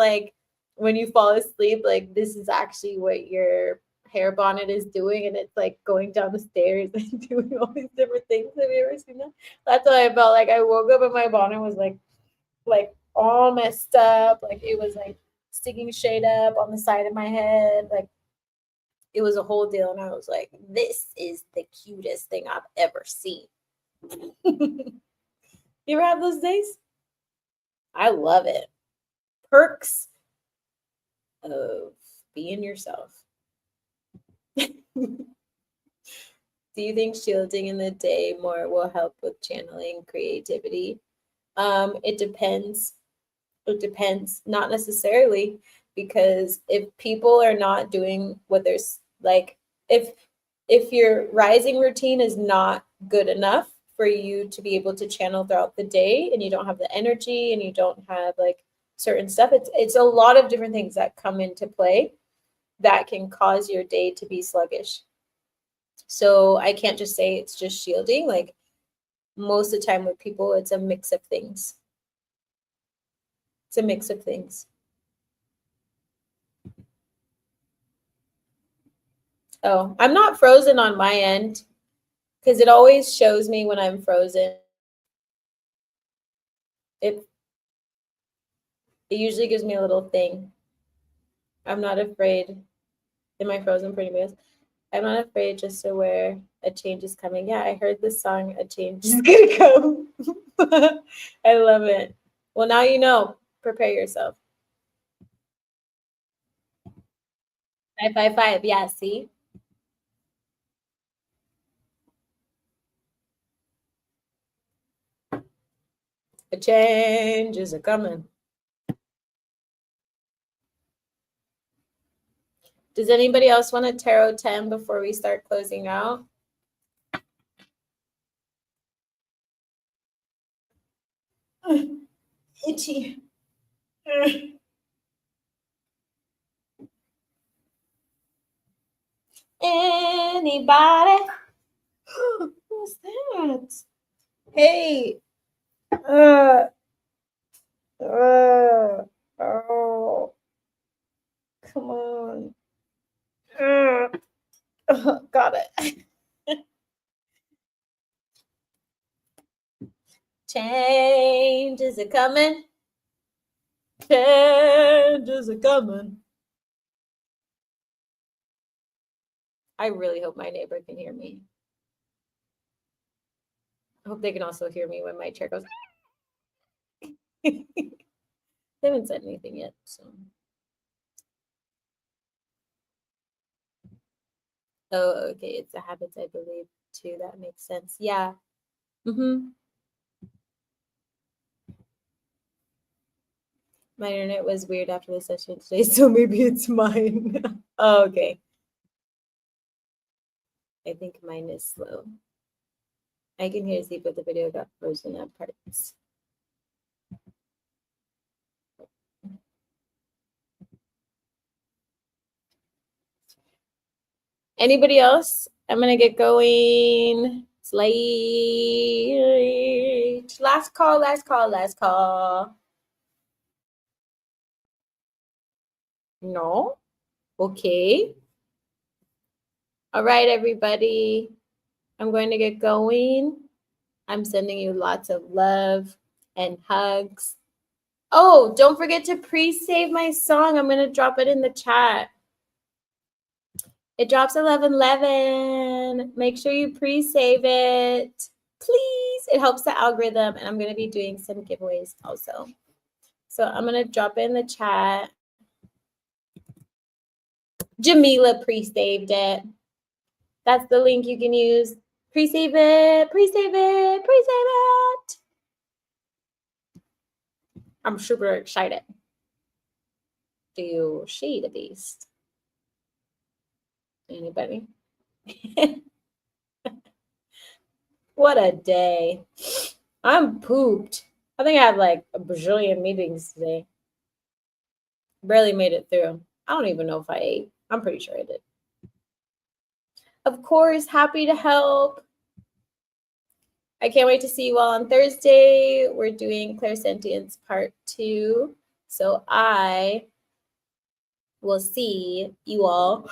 when you fall asleep, this is actually what your hair bonnet is doing, and it's going down the stairs and doing all these different things. Have you ever seen that? That's what I felt like. I woke up and my bonnet was all messed up. It was sticking straight up on the side of my head. It was a whole deal. And I was like, this is the cutest thing I've ever seen. You ever have those days? I love it. Perks of being yourself. Do you think shielding in the day more will help with channeling creativity? It depends. It depends. Not necessarily, because if people are not doing what there's if your rising routine is not good enough for you to be able to channel throughout the day, and you don't have the energy and you don't have certain stuff, it's a lot of different things that come into play that can cause your day to be sluggish. So I can't just say it's just shielding. Most of the time with people, it's a mix of things. It's a mix of things. Oh, I'm not frozen on my end because it always shows me when I'm frozen. It usually gives me a little thing. I'm not afraid. Am I frozen? Pretty much. I'm not afraid, just aware a change is coming. Yeah, I heard this song, A Change is Gonna Come. I love it. Well, now you know. Prepare yourself. 555. Yeah, see? A change is a coming. Does anybody else want a tarot 10 before we start closing out? Itchy. Anybody? What's that? Hey. Oh. Come on. Got it. Change is a coming. Change is a coming. I really hope my neighbor can hear me. I hope they can also hear me when my chair goes. They haven't said anything yet, so. Oh, okay. It's a habit, I believe, too. That makes sense. Yeah. Mm-hmm. My internet was weird after the session today, so maybe it's mine. Oh, okay. I think mine is slow. I can hear Z, but the video got frozen at parts. Anybody else? I'm gonna get going. It's late. Last call, last call, last call. No? Okay. All right, everybody. I'm going to get going. I'm sending you lots of love and hugs. Oh, don't forget to pre-save my song. I'm going to drop it in the chat. It drops 11/11. Make sure you pre-save it. Please. It helps the algorithm. And I'm going to be doing some giveaways also. So I'm going to drop it in the chat. Jamila pre-saved it. That's the link you can use. Pre-save it. Pre-save it. Pre-save it. I'm super excited. Do you see the beast? Anybody? What a day. I'm pooped. I think I had like a bajillion meetings today. Barely made it through. I don't even know if I ate. I'm pretty sure I did. Of course, happy to help. I can't wait to see you all on Thursday. We're doing Clairsentience Part 2. So I will see you all.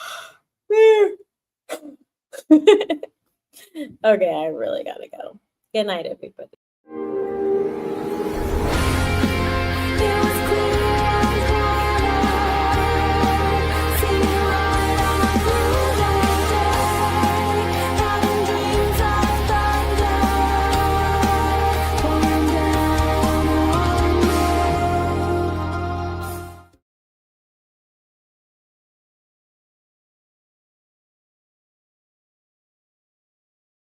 Okay, I really gotta go. Good night, everybody.